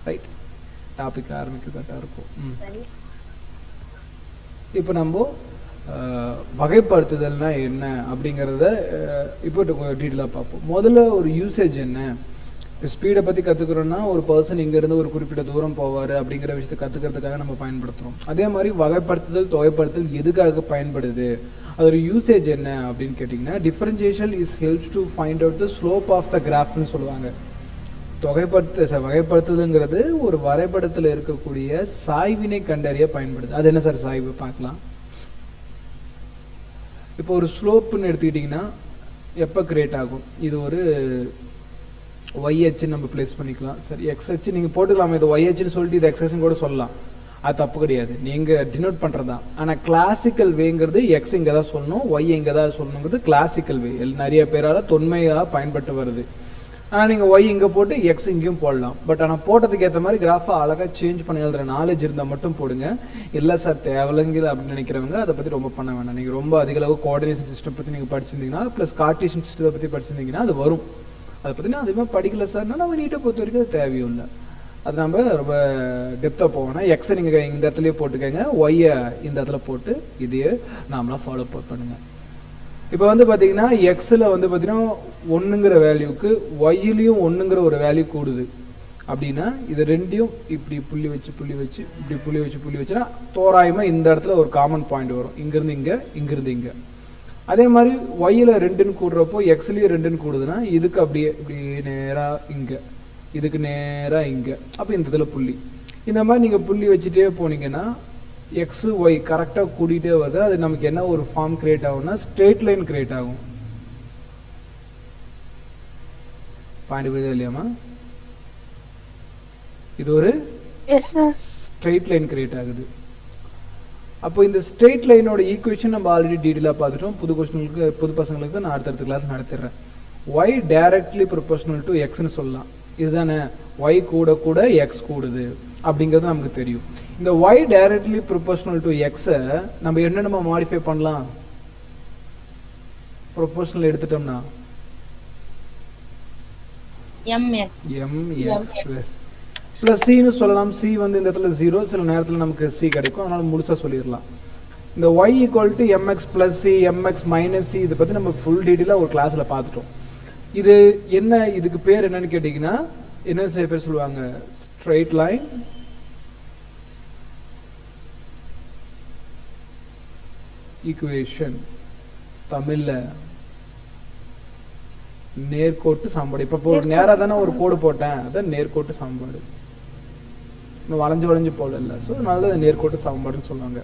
Right, topic ஆரம்பிக்க கரெக்டாக இருக்கும். இப்போ நம்ம வகைப்படுத்துதல்னா என்ன அப்படிங்கிறத இப்போ டீட்டெயிலாக பார்ப்போம். முதல்ல ஒரு யூசேஜ் என்ன. இப்போ ஸ்பீடை பற்றி கற்றுக்கிறோன்னா ஒரு பர்சன் இங்கேருந்து ஒரு குறிப்பிட்ட தூரம் போவார் அப்படிங்கிற விஷயத்தை கற்றுக்கிறதுக்காக நம்ம பயன்படுத்துகிறோம். அதே மாதிரி வகைப்படுத்துதல் தொகைப்படுத்துதல் எதுக்காக பயன்படுது, அதோட யூசேஜ் என்ன அப்படின்னு கேட்டிங்கன்னா, differentiation is helps to find out the slope of the கிராஃப்னு சொல்லுவாங்க. வகைப்படுத்துதல்ங்கிறது ஒரு வரைபடத்தில் இருக்கக்கூடிய சாய்வினை கண்டறிய பயன்படுது. அது என்ன சார் சாய்வு பார்க்கலாம். இப்போ ஒரு ஸ்லோப்புன்னு எடுத்துக்கிட்டிங்கன்னா எப்போ கிரியேட் ஆகும், இது ஒரு ஒய்ஹெச்னு நம்ம பிளேஸ் பண்ணிக்கலாம். சரி, எக்ஸ்ஹெச் நீங்கள் போட்டுக்கலாமா, இது ஒய்ஹெச்னு சொல்லிட்டு இது எக்ஸ்ஹெச்னு கூட சொல்லலாம், அது தப்பு கிடையாது, நீங்கள் டினோட் பண்ணுறது தான். ஆனால் கிளாசிக்கல் வேங்கிறது எக்ஸ் இங்கே தான் சொல்லணும், ஒய் இங்கே தான் சொல்லணுங்கிறது கிளாசிக்கல் வே. நிறைய பேரால் தொன்மையாக பயன்பட்டு வருது. ஆனால் நீங்கள் ஒய் இங்கே போட்டு எக்ஸ் இங்கேயும் போடலாம். பட் ஆனால் போட்டதுக்கு ஏற்ற மாதிரி கிராஃபை அழகாக சேஞ்ச் பண்ணி எழுதுற நாலேஜ் இருந்தால் மட்டும் போடுங்க. இல்லை சார் தேவையில்லைங்கிற அப்படின்னு நினைக்கிறவங்க அதை பற்றி ரொம்ப பண்ண வேண்டாம். நீங்கள் ரொம்ப அதிக அளவு கோஆர்டினேஷன் சிஸ்டம் பற்றி நீங்கள் படிச்சிருந்தீங்கன்னா ப்ளஸ் கார்டீசியன் சிஸ்டத்தை பற்றி படிச்சிருந்தீங்கன்னா அது வரும். அதை பற்றி நான் அதிகமாக படிக்கல சார்னா நம்ம நீட்டை பொறுத்த வரைக்கும் அது தேவையும் இல்லை. அது நம்ம ரொம்ப டெப்த்தாக போவோம்னா எக்ஸை நீங்கள் இந்த இடத்துலையே போட்டுக்கோங்க, ஒய்யை இந்த இடத்துல போட்டு இதையே நாமளாக ஃபாலோ பண்ணுங்கள். இப்போ வந்து பார்த்தீங்கன்னா எக்ஸில் வந்து பார்த்தீங்கன்னா 1ங்கிற வேல்யூக்கு ஒய்யிலையும் 1ங்கிற ஒரு வேல்யூ கூடுது அப்படின்னா இது ரெண்டையும் இப்படி புள்ளி வச்சு இப்படி புள்ளி வச்சுன்னா தோராயமாக இந்த இடத்துல ஒரு காமன் பாயிண்ட் வரும், இங்கேருந்து இங்கே இங்கேருந்து இங்கே. அதே மாதிரி ஒய்யில் 2ன்னு கூடுறப்போ எக்ஸ்லேயும் 2ன்னு கூடுதுன்னா இதுக்கு அப்படியே இப்படி நேராக இங்கே, இதுக்கு நேராக இங்கே, அப்போ இந்த இதில் புள்ளி. இந்த மாதிரி நீங்கள் புள்ளி வச்சுட்டே போனீங்கன்னா எக்ஸ் ஒய் கரெக்டாக கூட்டிகிட்டே வருது. அது நமக்கு என்ன ஒரு ஃபார்ம் கிரியேட் ஆகும்னா ஸ்ட்ரெயிட் லைன் கிரியேட் ஆகும். பாயிண்ட் புரியுதா இல்லையாமா? இது ஒரு ஸ்ட்ரெயிட் லைன் கிரியேட் ஆகுது. அப்போ இந்த ஸ்ட்ரெயிட் லைனோட ஈக்குவேஷன் நம்ம ஆல்ரெடி டீட்டெயிலாக பார்த்துட்டோம். புது பசங்களுக்கு நான் அடுத்தடுத்த கிளாஸ் நடத்திடுறேன். ஒய் டைரக்ட்லி ப்ரொபோர்ஷனல் டு எக்ஸ்ன்னு சொல்லலாம். இதுதானே ஒய் கூட கூட எக்ஸ் கூடுது அப்படிங்கிறது நமக்கு தெரியும். இந்த y directly proportional to x நம்ம என்னென்ன மாடிஃபை பண்ணலாம், ப்ரொபோர்ஷனல் எடுத்துட்டோம்னா mx plus c னு சொல்லலாம். c வந்து இந்த இடத்துல 0, சில நேரத்தில் நமக்கு c கிடைக்கும், அதனால முழுசா சொல்லிடலாம். இந்த y equal to mx plus c mx minus c இதை பற்றி நம்ம ஃபுல் டீட்டெயிலாக ஒரு கிளாஸில் பார்த்துட்டோம். இது என்ன, இதுக்கு பேர் என்னன்னு கேட்டிங்கன்னா என்ன சில பேர் சொல்லுவாங்க ஸ்ட்ரெயிட் லைன் ஈக்குவேஷன், தமிழ்ல நேர்கோட்டு சமன்பாடு. இப்ப ஒரு நேரா தானே ஒரு கோடு போட்டேன், அதான் நேர்கோட்டு சமன்பாடு. வளைஞ்சு போடல, ஸோ அதனால நேர்கோட்டு சமன்பாடுன்னு சொல்லுவாங்க.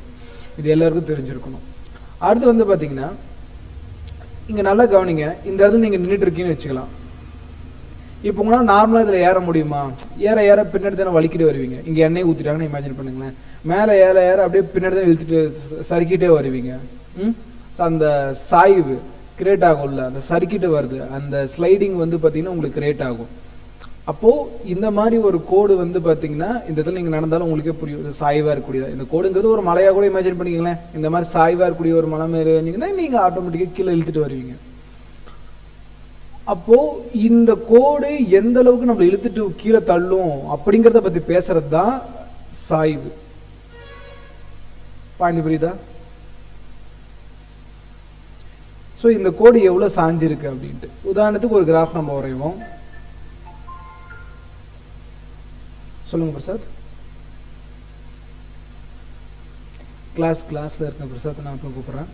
இது எல்லாருக்கும் தெரிஞ்சிருக்கணும். அடுத்து வந்து பாத்தீங்கன்னா இங்க நல்லா கவனிங்க, இந்த இடத்துல நீங்க நின்றுட்டு இருக்கீங்கன்னு வச்சுக்கலாம். இப்போ உங்களால் நார்மலாக இதில் ஏற முடியுமா? ஏற பின்னாடி தானே வலிக்கிட்டே வருவீங்க. இங்கே எண்ணெய் ஊற்றிட்டாங்கன்னு இமேஜின் பண்ணுங்களேன். மேலே ஏற அப்படியே பின்னாடி தான் இழுத்துட்டு சறுக்கிட்டே வருவீங்க. அந்த சாய்வு கிரியேட் ஆகும்ல, அந்த சறுக்கிட்டு வருது, அந்த ஸ்லைடிங் வந்து பார்த்தீங்கன்னா உங்களுக்கு கிரியேட் ஆகும். அப்போது இந்த மாதிரி ஒரு கோடு வந்து பார்த்தீங்கன்னா இந்த இடத்துல நீங்கள் நடந்தாலும் உங்களுக்கே புரியும் சாய்வாக இருக்கக்கூடியதா. இந்த கோடுங்கிறது ஒரு மலையாக கூட இமேஜின் பண்ணிக்கங்களேன். இந்த மாதிரி சாய்வாக இருக்கக்கூடிய ஒரு மலை மேலே இருந்தீங்கன்னா நீங்கள் ஆட்டோமேட்டிக்காக கீழே இழுத்துட்டு வருவீங்க. அப்போ இந்த கோடு எந்த அளவுக்கு நம்ம இழுத்துட்டு கீழே தள்ளும் அப்படிங்கறத பத்தி பேசுறது தான் சாய்வு. பாயிண்ட் புரியுதா? சோ இந்த கோடு எவ்வளவு சாஞ்சிருக்கு அப்படின்ட்டு உதாரணத்துக்கு ஒரு கிராஃப் நம்ம வரைவோம். சொல்லுங்க பிரசாத். கிளாஸ்ல இருக்க பிரசாத், நான் அப்புறம் கூப்பிடுறேன்.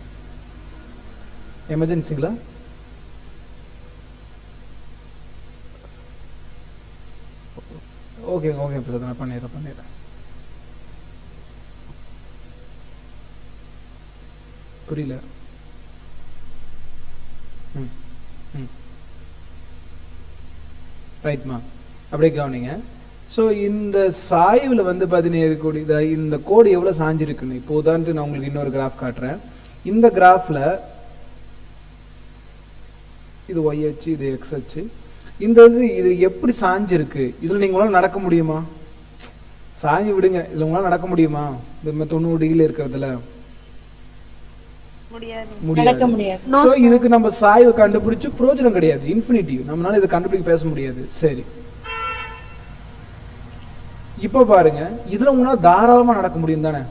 எமர்ஜென்சிங்களா? ஓகே பிரசாத், நான் பண்ணிடுறேன். புரியல? ரைட்மா, அப்படியே கவனிங்க. ஸோ இந்த சாய்வில் வந்து பார்த்தீங்கன்னா இந்த கோடு எவ்வளோ சாஞ்சிருக்குன்னு இப்போ உதாரணத்துக்கு நான் உங்களுக்கு இன்னொரு கிராஃப் காட்டுறேன். இந்த கிராஃபில் இது ஒய் அச்சு, இது எக்ஸ் அச்சு. இந்த இது எப்படி சாஞ்சிருக்கு, இதில் நீங்கள் உங்களால் நடக்க முடியுமா? சாஞ்சி விடுங்க, இதில் உங்களால் நடக்க முடியுமா? இந்த 90 டிகிரியில் இருக்கிறதுல முடியாது. இதுக்கு நம்ம சாய்வு கண்டுபிடிச்சு பிரயோஜனம் கிடையாது, இன்ஃபினிட்டிவ். நம்மளால இதை கண்டுபிடிக்க பேச முடியாது. சரி, இப்ப பாருங்க, இதுல உங்களால தாராளமா நடக்க முடியும் தானே,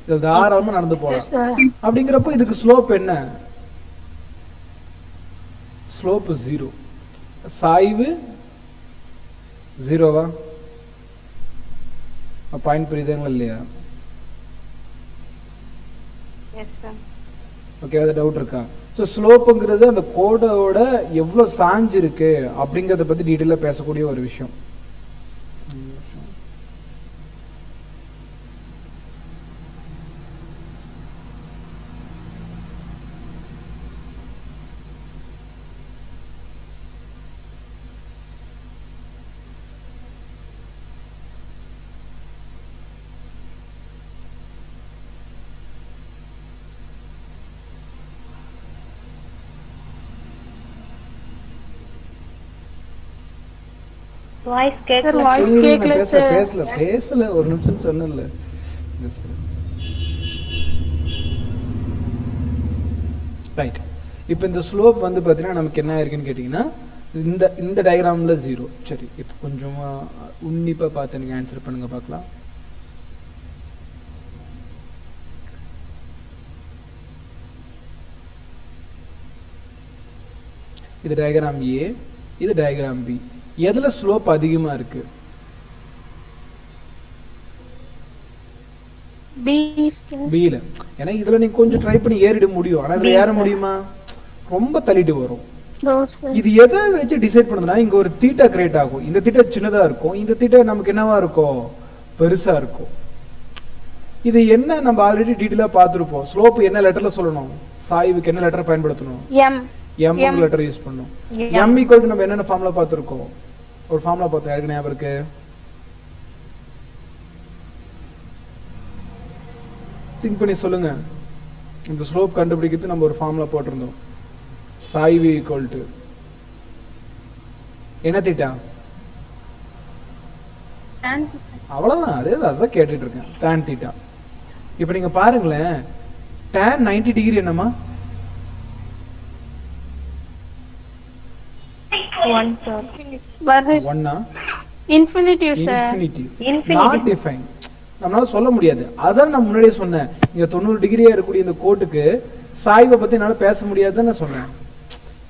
இதுல தாராளமா நடந்து போலாம். அப்படிங்கிறப்ப இதுக்கு ஸ்லோப் என்ன? ஸ்லோப் 0. சாய்வு 0வா? பாயிண்ட் புரியுதுங்களா இல்லையா? ஓகே, அது டவுட் இருக்கா? ஸோ ஸ்லோப்புங்கிறது அந்த கோடோட எவ்வளவு சாஞ்சு இருக்கு அப்படிங்கறத பத்தி டீட்டெயிலா பேசக்கூடிய ஒரு விஷயம். பேசல ஒரு நிமிஷம் சொன்னல. ரைட், இப்ப இந்த ஸ்லோப் வந்து பாத்தீங்கன்னா நமக்கு என்ன இருக்குன்னு கேட்டீங்கன்னா இந்த டயக்ராம்ல 0. சரி, இப்ப கொஞ்சமா உன்னிப்பா பார்த்து எனக்கு ஆன்சர் பண்ணுங்க பார்க்கலாம். இது டயக்ராம் ஏ, இது டயக்ராம் பி. எதுல ஸ்லோப் அதிகமா இருக்கு? பில. ஏன்னா இதுல நீங்க கொஞ்சம் ட்ரை பண்ணி ஏறிட முடியும், ஆனா இதுல ஏற முடியுமா? ரொம்ப தள்ளிட்டு வரும். இது எதை வச்சு டிசைட் பண்ணுதுன்னா, இங்க ஒரு தீட்டா கிரியேட் ஆகும். இந்த தீட்டா சின்னதா இருக்கும், இந்த தீட்டா நமக்கு என்னவா இருக்கும்? பெருசா இருக்கும். இது என்ன நம்ம ஆல்ரெடி டீடைலா பார்த்திருப்போம். ஸ்லோப் என்ன லெட்டர்ல சொல்லணும்? சாய்வுக்கு என்ன லெட்டர் பயன்படுத்தணும்? m லெட்டர் யூஸ் பண்ணோம். m ஈக்குவல் டு நம்ம என்னென்ன ஃபார்முலா பார்த்திருக்கோம்? ஒரு ஃபார்முலா பார்த்தோம், யாருக்கு ஞாபகம் இருக்கு? திங்க் பண்ணி சொல்லுங்க. இந்த ஸ்லோப் கண்டுபிடிக்கிறது நம்ம ஒரு ஃபார்முலா போட்டிருந்தோம். சாய்வு ஈக்குவல் டு என்ன தீட்டா? அவ்வளவுதான், அதான் கேட்டுட்டு இருக்கேன், tan தீட்டா. இப்ப நீங்க பாருங்களேன், tan 90 டிகிரி என்னமா? 1 இன்ஃபினிட்டி நாட் டிஃபைன். நம்மளால சொல்ல முடியாது. அதான் நான் முன்னாடியே சொன்னேன், இங்க 90 டிகிரியா இருக்கக்கூடிய இந்த கோட்டுக்கு சாய்வை பத்தி என்னால பேச முடியாதுன்னு சொன்னேன்.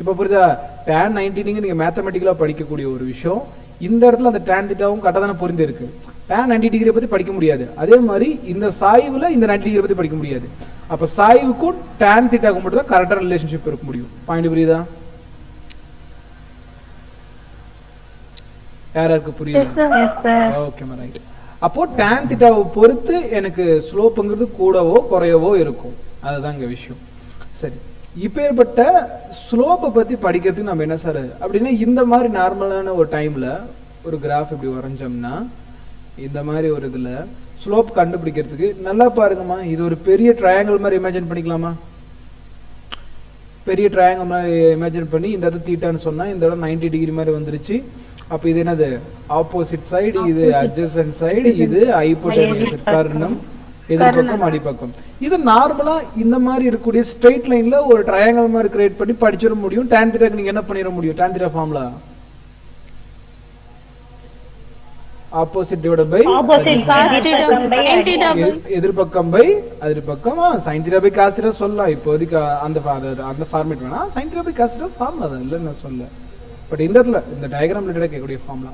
இப்ப புரியுதா? tan 90 நீங்க மேத்தமெட்டிக்கலா படிக்கக்கூடிய ஒரு விஷயம். இந்த இடத்துல அந்த tan தீட்டாவும் கரெக்டா தானே புரிந்து இருக்கு. tan 90 டிகிரி பத்தி படிக்க முடியாது. அதே மாதிரி இந்த சாய்வுல இந்த 90 டிகிரி பத்தி படிக்க முடியாது. அப்ப சாய்வுக்கும் tan தீட்டாவுக்கும் மட்டும் தான் கரெக்டா ரிலேஷன்ஷிப் இருக்க முடியும். பாயிண்ட் புரியுதா? யாருக்கு புரியுது? Okay right. அப்போ tan தீட்டாவை பொறுத்து எனக்கு ஸ்லோப்புங்கிறது கூடவோ குறையவோ இருக்கும். அதுதான் இங்க விஷயம். சரி, இப்பேற்பட்ட ஸ்லோப்பை பத்தி படிக்கிறதுக்கு நம்ம என்ன சார் அப்படின்னா, இந்த மாதிரி நார்மலான ஒரு டைம்ல ஒரு கிராஃப் இப்படி வரைஞ்சோம்னா, இந்த மாதிரி ஒரு இதுல ஸ்லோப் கண்டுபிடிக்கிறதுக்கு நல்லா பாருங்கம்மா. இது ஒரு பெரிய ட்ரையாங்கிள் மாதிரி இமேஜின் பண்ணிக்கலாமா? பெரிய ட்ரையாங்கிள் மாதிரி இமேஜின் பண்ணி இந்த இடத்துல தீட்டான்னு சொன்னா இந்த இடம் 90 டிகிரி மாதிரி வந்துருச்சு. அப்ப இது என்னது? ஆப்போசிட் சைடு, இது அட்ஜசன்ட் சைடு, இது ஹைபோடெனியஸ் காரணம், எதிர்பக்கம் அடிப்பக்கம். இது நார்மலா இந்த மாதிரி இருக்கக்கூடிய ஸ்ட்ரெயிட் லைன்ல ஒரு ட்ரையாங்கிள் மாதிரி கிரியேட் பண்ணி படிச்சிட முடியும். tan தீட்டாக்கு நீங்க என்ன பண்ணிட முடியும்? tan theta formula opposite divided by எதிர்பக்கம் பை அதிர்பக்கம். sin theta by cos theta சொல்லலாம். இப்போதைக்கு அந்த ஃபார்மேட் வேணா. sin theta by cos theta formula தான், இல்ல நான் சொல்ல. பட் இந்த இடத்துல இந்த டயக்ராம் ரிலேட்டடா கேட்கக்கூடிய ஃபார்முலா.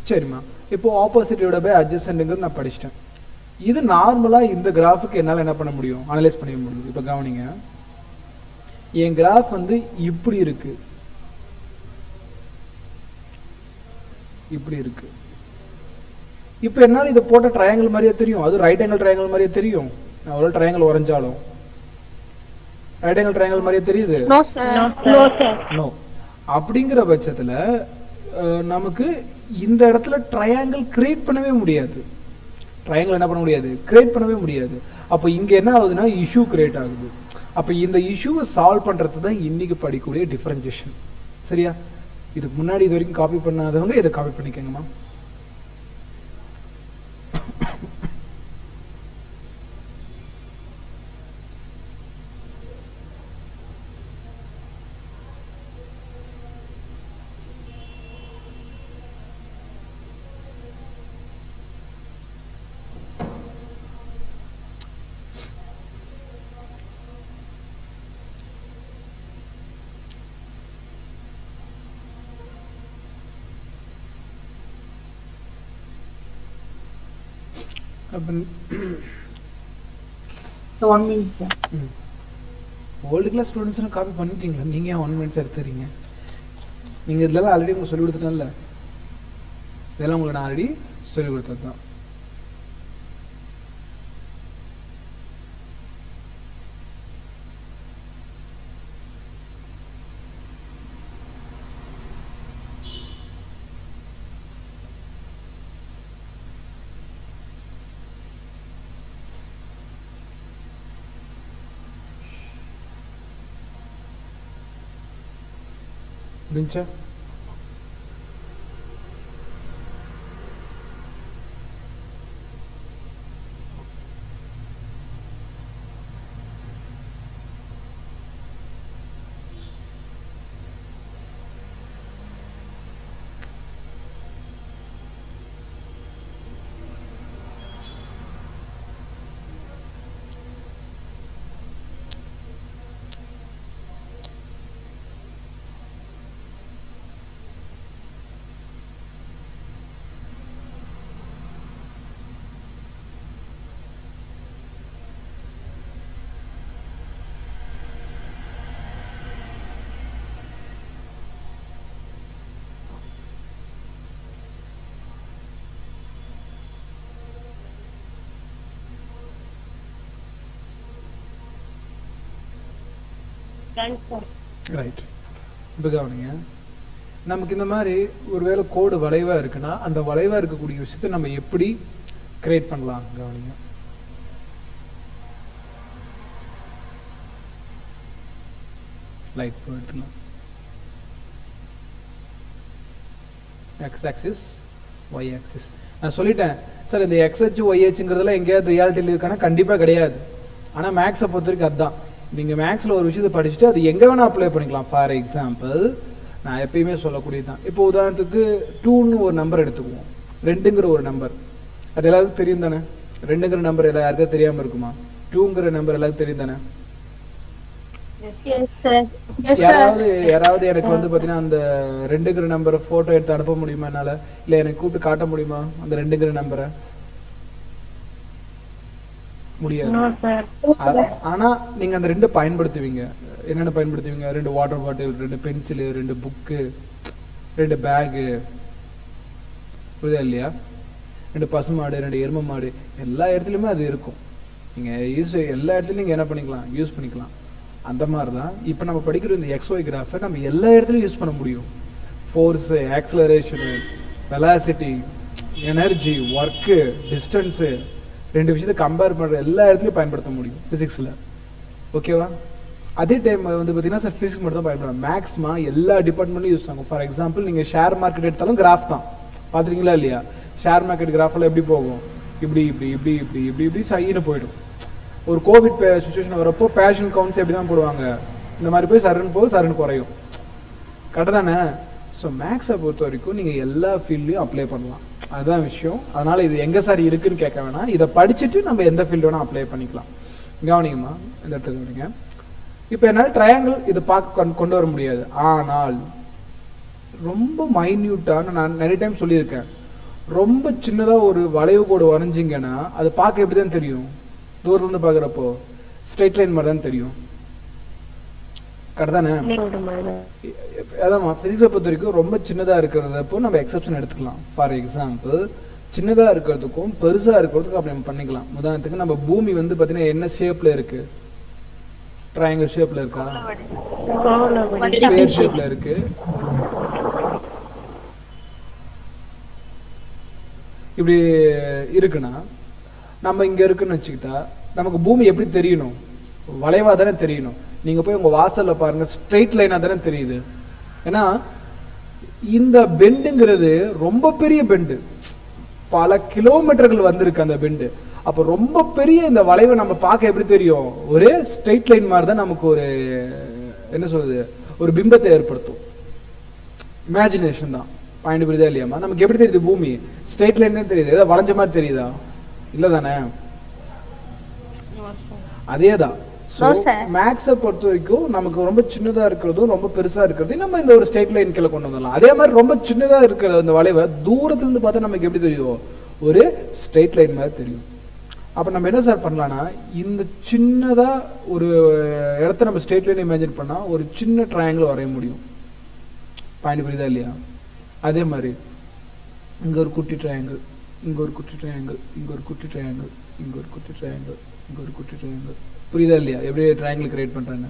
சரிம்மா, இப்போ ஆப்போசிட் டிவைடட் பை அட்ஜசன்ட்ங்கிறது நான் படிச்சிட்டேன். இது நார்மலா இந்த கிராஃபுக்கு என்னால என்ன பண்ண முடியும்? அனலைஸ் பண்ண முடியும். இப்ப கவனிங்க, என் கிராஃப் வந்து இப்படி இருக்கு, இப்படி இருக்கு. இப்ப என்னால இதை போட்ட ட்ரையாங்கிள் மாதிரியே தெரியும். அது ரைட் ஆங்கிள் ட்ரையாங்கிள் மாதிரியே தெரியும். நான் ஒரு ட்ரையாங்கிள் வரைஞ்சாலும் ரைட் ஆங்கிள் ட்ரையாங்கிள் மாதிரியே தெரியுது? நோ. அப்படிங்கிற பட்சத்துல நமக்கு இந்த இடத்துல ட்ரையாங்கிள் கிரியேட் பண்ணவே முடியாது. ட்ரையாங்கிள் என்ன பண்ண முடியாது? கிரியேட் பண்ணவே முடியாது. அப்ப இங்க என்ன ஆகுதுன்னா இஷ்யூ கிரியேட் ஆகுது. அப்ப இந்த இஷ்யூவை சால்வ் பண்றது தான் இன்னைக்கு படிக்கக்கூடிய டிஃபரன்சியேஷன். சரியா? இதுக்கு முன்னாடி இது வரைக்கும் காப்பி பண்ணாதவங்க இதை காப்பி பண்ணிக்கங்கம்மா. So 1 minute sir. Old class students copy பண்ணிட்டீங்களா? நீங்க ஏன் 1 minutes எடுத்துறீங்க? நீங்க இதெல்லாம் ஆல்ரெடி உங்களுக்கு சொல்லி கொடுத்துட்டேன்ல. இதெல்லாம் உங்களுக்கு நான் ஆல்ரெடி சொல்லி கொடுத்தது தான். முடிஞ்சா ரைட். இப்போ கவனிங்க, நமக்கு இந்த மாதிரி ஒருவேளை கோடு வளைவா இருக்குன்னா அந்த வளைவா இருக்கக்கூடிய விஷயத்தை நம்ம எப்படி கிரியேட் பண்ணலாம்? கவனிங்க, லைட் எடுத்துக்கலாம். X axis, Y axis. நான் சொல்லிட்டேன் சார், இந்த எக்ஸ் ஹெச் ஒய் ஹெச்ங்கிறதுல எங்கேயாவது ரியாலிட்டியில் இருக்கானா? கண்டிப்பா கிடையாது. ஆனா மேக்ஸை பொறுத்த வரைக்கும் அதுதான். நீங்க மேக்ஸ்ல ஒரு விஷயத்தை படிச்சுட்டு அது எங்க வேணா அப்ளை பண்ணிக்கலாம். ஃபார் எக்ஸாம்பிள், நான் எப்பயுமே சொல்லக்கூடியதுதான். இப்போ உதாரணத்துக்கு 2ன்னு ஒரு நம்பர் எடுத்துக்குவோம். 2ங்கிற ஒரு நம்பர், அது எல்லாருக்கும் தெரியும் தானே? 2ங்கிற நம்பர் யாருக்கும் தெரியாம இருக்குமா? 2ங்கிற நம்பர் எல்லாருக்கும் தெரியும் தானே? யாராவது எனக்கு வந்து பாத்தீங்கன்னா அந்த 2ங்கிற நம்பரை போட்டோ எடுத்து அனுப்ப முடியுமா என்னால? இல்ல எனக்கு கூப்பிட்டு காட்ட முடியுமா அந்த 2ங்கிற நம்பரை? முடியாது. ஆனா நீங்க அந்த 2 பயன்படுத்துவீங்க. என்னென்ன பயன்படுத்துவீங்க? 2 water bottle, 2 pencil, 2 book, 2 bag, புரியுதா இல்லையா? 2 பசுமாடு, 2 எரும மாடு, எல்லா இடத்துலயுமே அது இருக்கும். நீங்க எல்லா இடத்துலயும் நீங்க என்ன பண்ணிக்கலாம்? யூஸ் பண்ணிக்கலாம். அந்த மாதிரிதான் இப்ப நம்ம படிக்கிற இந்த XY கிராஃபை நம்ம எல்லா இடத்துலயும் யூஸ் பண்ண முடியும். Force, acceleration, velocity, energy, work, distance, 2 விஷயத்தை கம்பேர் பண்ற எல்லா இடத்துலயும் பயன்படுத்த முடியும் பிசிக்ஸ்ல. ஓகேவா? அதே டைம் வந்து பாத்தீங்கன்னா சார் பிசிக்ஸ் மட்டும் தான் பயன்படுத்தும். மேக்ஸ்மா எல்லா டிபார்ட்மெண்ட்லயும் யூஸ் ஆகும். ஃபார் எக்ஸாம்பிள், நீங்க ஷேர் மார்க்கெட் எடுத்தாலும் கிராஃப் தான். பாத்துறீங்களா இல்லையா? ஷேர் மார்க்கெட் கிராஃப்ல எப்படி போகும்? இப்படி இப்படி இப்படி இப்படி இப்படி இப்படி சைன்னு போயிடும். ஒரு கோவிட் சுச்சுவேஷன் வரப்போ பேஷன் கவுண்ட்ஸ் எப்படி தான் போடுவாங்க? இந்த மாதிரி போய் சரன் போகும், சரன் குறையும். கரெக்ட் தானே? ஸோ மேக்ஸை பொறுத்த வரைக்கும் நீங்க எல்லா ஃபீல்ட்லயும் அப்ளை பண்ணலாம். அதுதான் விஷயம். அதனால இது எங்க சார் இருக்குன்னு கேட்க வேணாம். இதை படிச்சுட்டு நம்ம எந்த ஃபீல்டு வேணா அப்ளை பண்ணிக்கலாம். கவனிங்கம்மா, இந்த இடத்துல கவனிங்க. இப்ப என்னால ட்ரையாங்கிள் இதை பார்க்க கொண்டு வர முடியாது. ஆனால் ரொம்ப மைன்யூட்டான, நான் நிறைய டைம் சொல்லியிருக்கேன், ரொம்ப சின்னதா ஒரு வளைவு கோடு வரைஞ்சிங்கன்னா அது பார்க்க எப்படிதான் தெரியும்? தூரத்துல இருந்து பாக்குறப்போ ஸ்ட்ரெயிட் லைன் மாதிரி தான் தெரியும். கரெக்ட் தானே? அதான் பிசிக்ஸை பொறுத்த வரைக்கும் ரொம்ப சின்னதா இருக்கிறதப்போ நம்ம எக்ஸப்ஷன் எடுத்துக்கலாம். ஃபார் எக்ஸாம்பிள், சின்னதா இருக்கிறதுக்கும் பெருசா இருக்கிறதுக்கும் அப்படி நம்ம பண்ணிக்கலாம். உதாரணத்துக்கு நம்ம பூமி வந்து பாத்தீங்கன்னா என்ன ஷேப்ல இருக்கு? ட்ரையாங்கிள் ஷேப்ல இருக்கா? ஸ்கொயர் ஷேப்ல இருக்கு. இப்படி இருக்குன்னா நம்ம இங்க இருக்குன்னு வச்சுக்கிட்டா நமக்கு பூமி எப்படி தெரியணும்? வளைவா தானே தெரியணும். நீங்க போய் உங்க வாசல்ல பாருங்க, ஸ்ட்ரெயிட் லைனா தானே தெரியுது. ஏன்னா இந்த பெண்டுங்கிறது ரொம்ப பெரிய பெண்டு, பல கிலோமீட்டர்கள் வந்திருக்கு அந்த பெண்டு. அப்ப ரொம்ப பெரிய இந்த வளைவை நம்ம பார்க்க எப்படி தெரியும்? ஒரே ஸ்ட்ரெயிட் லைன் மாதிரி தான் நமக்கு ஒரு என்ன சொல்றது, ஒரு பிம்பத்தை ஏற்படுத்தும். இமேஜினேஷன் தான். பாயிண்ட் புரியுதா இல்லையாமா? நமக்கு எப்படி தெரியுது? பூமி ஸ்ட்ரெயிட் லைன் தான் தெரியுது. ஏதாவது வளைஞ்ச மாதிரி தெரியுதா? இல்லதானே? அதேதான். மேக்ஸை பொறுத்த வரைக்கும் நமக்கு ரொம்ப சின்னதா இருக்கிறதும் ரொம்ப பெருசா இருக்கிறதையும் நம்ம இந்த ஒரு ஸ்ட்ரெயிட் லைன் கீழே கொண்டு வந்துடலாம். அதே மாதிரி ரொம்ப சின்னதா இருக்கிற அந்த வளைவை தூரத்துல இருந்து பார்த்தா நமக்கு எப்படி தெரியும்? ஒரு ஸ்ட்ரெயிட் லைன் மாதிரி தெரியும். அப்ப நம்ம என்ன சார் பண்ணலாம்னா, இந்த சின்னதா ஒரு இடத்த நம்ம ஸ்ட்ரெயிட் லைன் இமேஜின் பண்ணா ஒரு சின்ன ட்ரையாங்கிள் வரைய முடியும். பாயிண்ட் புரியுதா இல்லையா? அதே மாதிரி இங்க ஒரு குட்டி ட்ரையாங்கிள், இங்க ஒரு குட்டி ட்ரையாங்கிள், இங்க ஒரு குட்டி ட்ரையாங்கிள், இங்க ஒரு குட்டி ட்ரையாங்கிள், இங்க ஒரு குட்டி ட்ரையாங்கிள். புரியுதா இல்லையா எப்படி ட்ரையாங்கிள் கிரியேட் பண்றாங்க?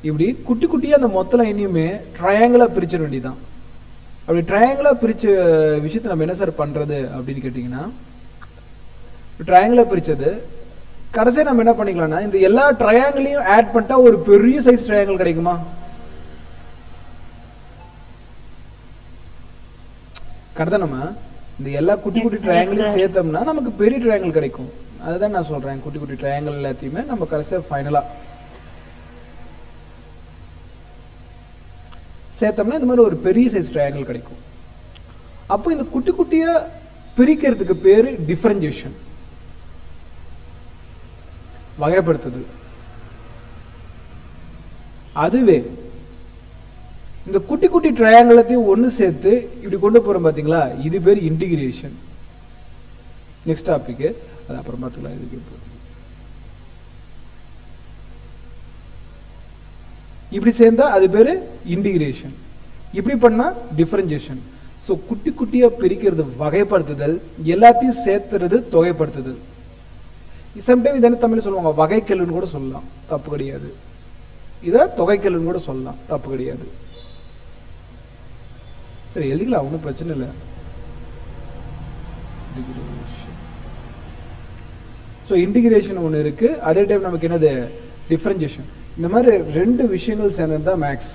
இப்படி குட்டி குட்டியா அந்த மொத்த லைனையுமே ட்ரையாங்கிளா பிரிச்சிட வேண்டியதான். அப்படி ட்ரையாங்கிளா பிரிச்ச விஷயத்தை நம்ம என்ன சார் பண்றது அப்படின்னு கேட்டீங்கன்னா, ட்ரையாங்கிளா பிரிச்சது கடைசியா நம்ம என்ன பண்ணிக்கலாம்னா, இந்த எல்லா ட்ரையாங்கிளையும் ஆட் பண்ணிட்டா ஒரு பெரிய சைஸ் ட்ரையாங்கிள் கிடைக்குமா? கரெக்டா? நம்ம இந்த எல்லா குட்டி குட்டி ட்ரையாங்கிளையும் சேர்த்தோம்னா நமக்கு பெரிய ட்ரையாங்கிள் கிடைக்கும். அதுதான் நான் சொல்றேன், குட்டி குட்டி ட்ரையாங்கிள் எல்லாத்தையுமே நம்ம கடைசியா ஃபைனலா சேர்த்தோம்னா இந்த மாதிரி ஒரு பெரிய சைஸ் ட்ரையாங்கிள் கிடைக்கும். அப்போ இந்த குட்டி குட்டியா பிரிக்கிறதுக்கு பேரு டிஃபரன்சியேஷன், வகைப்படுத்துது. அதுவே இந்த குட்டி குட்டி ட்ரையாங்கிளத்தையும் ஒன்னு சேர்த்து இப்படி கொண்டு போறோம் பாத்தீங்களா, இது பேர் இன்டிகிரேஷன். நெக்ஸ்ட் டாபிக் அது அப்புறம் பார்த்துக்கலாம். இதுக்கு இப்படி சேர்ந்தா அது பேரு இன்டிகிரேஷன், இப்படி பண்ணா டிஃபரன்சியேஷன். சோ குட்டி குட்டியா பிரிக்கிறது வகைப்படுத்துதல், எல்லாத்தையும் சேர்த்துறது தொகைப்படுத்துதல். சம்டைம் இதை தமிழ் சொல்லுவாங்க வகைக்கெழுன்னு கூட சொல்லலாம், தப்பு கிடையாது. இத தொகைக்கெழுன்னு கூட சொல்லலாம், தப்பு கிடையாது. சரி எழுதிக்கலாம், ஒன்றும் பிரச்சனை இல்லை. ஸோ இன்டிகிரேஷன் ஒன்று இருக்கு, அதே டைம் நமக்கு என்னது டிஃபரன்சியேஷன். இந்த மாதிரி ரெண்டு விஷயங்கள் சேர்ந்தது தான் மேக்ஸ்.